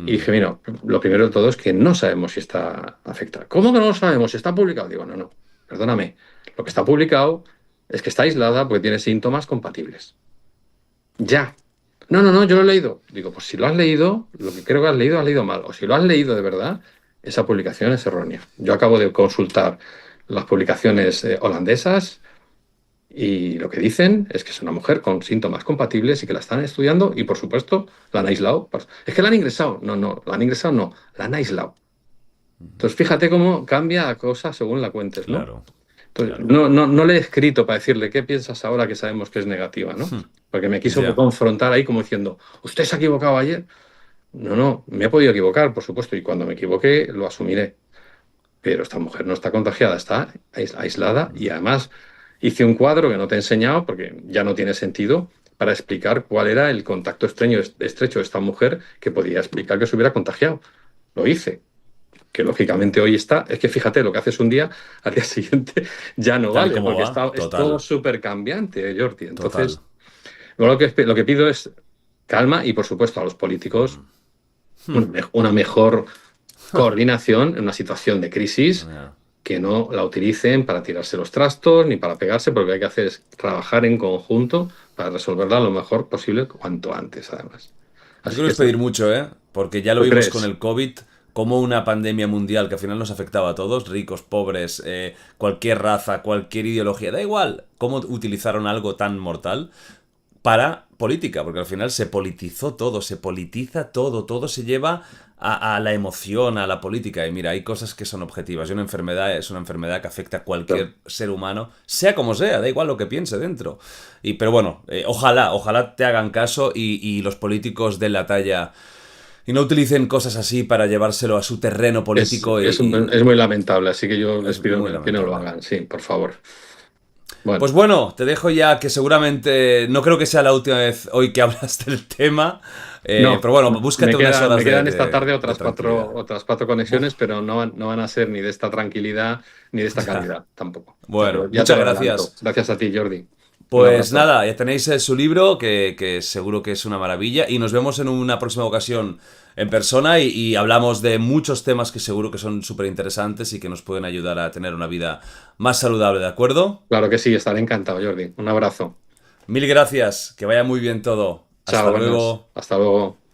Y dije, mira, lo primero de todo es que no sabemos si está afectada. ¿Cómo que no lo sabemos? Si está publicado. Digo, no, perdóname. Lo que está publicado es que está aislada porque tiene síntomas compatibles. Ya. No, yo lo he leído. Digo, pues si lo has leído, lo que creo que has leído mal. O si lo has leído de verdad, esa publicación es errónea. Yo acabo de consultar las publicaciones holandesas y lo que dicen es que es una mujer con síntomas compatibles y que la están estudiando y, por supuesto, la han aislado. Pues, es que la han ingresado. No, la han ingresado no, la han aislado. Entonces, fíjate cómo cambia la cosa según la cuentes, ¿no? Claro. Entonces, Claro. no le he escrito para decirle qué piensas ahora que sabemos que es negativa, ¿no? Porque me quiso Ya. confrontar ahí como diciendo, ¿usted se ha equivocado ayer? No, me he podido equivocar, por supuesto, y cuando me equivoqué lo asumiré. Pero esta mujer no está contagiada, está aislada y además hice un cuadro que no te he enseñado porque ya no tiene sentido para explicar cuál era el contacto estrecho de esta mujer que podía explicar que se hubiera contagiado. Lo hice, que lógicamente hoy está, es que fíjate, lo que haces un día, al día siguiente ya no Tal y vale, como porque va. es todo Total. súper cambiante, Jordi. Total. Entonces, lo que pido es calma y, por supuesto, a los políticos una mejor coordinación en una situación de crisis, Ya. que no la utilicen para tirarse los trastos ni para pegarse, porque lo que hay que hacer es trabajar en conjunto para resolverla lo mejor posible cuanto antes, además. No Así quiero que, despedir mucho, ¿eh? Porque ya lo ¿tú vimos con crees? el COVID, como una pandemia mundial que al final nos afectaba a todos, ricos, pobres, cualquier raza, cualquier ideología, da igual cómo utilizaron algo tan mortal para política, porque al final se politizó todo, se politiza todo, todo se lleva a la emoción, a la política. Y mira, hay cosas que son objetivas. Y una enfermedad es una enfermedad que afecta a cualquier ser humano, sea como sea, da igual lo que piense dentro. Pero bueno, ojalá te hagan caso y los políticos den la talla y no utilicen cosas así para llevárselo a su terreno político Es muy lamentable, así que yo les es pido muy que no lo lamentable. hagan, sí, por favor. Bueno, Pues bueno, te dejo ya que seguramente no creo que sea la última vez hoy que hablas del tema, no, pero bueno, búscate unas me horas quedan esta tarde de tranquilidad. otras cuatro Buf, conexiones, pero no van a ser ni de esta tranquilidad ni de esta calidad tampoco. bueno, Ya te muchas lo adelanto. gracias. Gracias a ti, Jordi. Un Pues abrazo. nada, ya tenéis su libro, que seguro que es una maravilla, y nos vemos en una próxima ocasión en persona y hablamos de muchos temas que seguro que son súper interesantes y que nos pueden ayudar a tener una vida más saludable, ¿de acuerdo? Claro que sí, estaré encantado, Jordi. Un abrazo. Mil gracias, que vaya muy bien todo. Chao, Hasta buenas. luego. Hasta luego.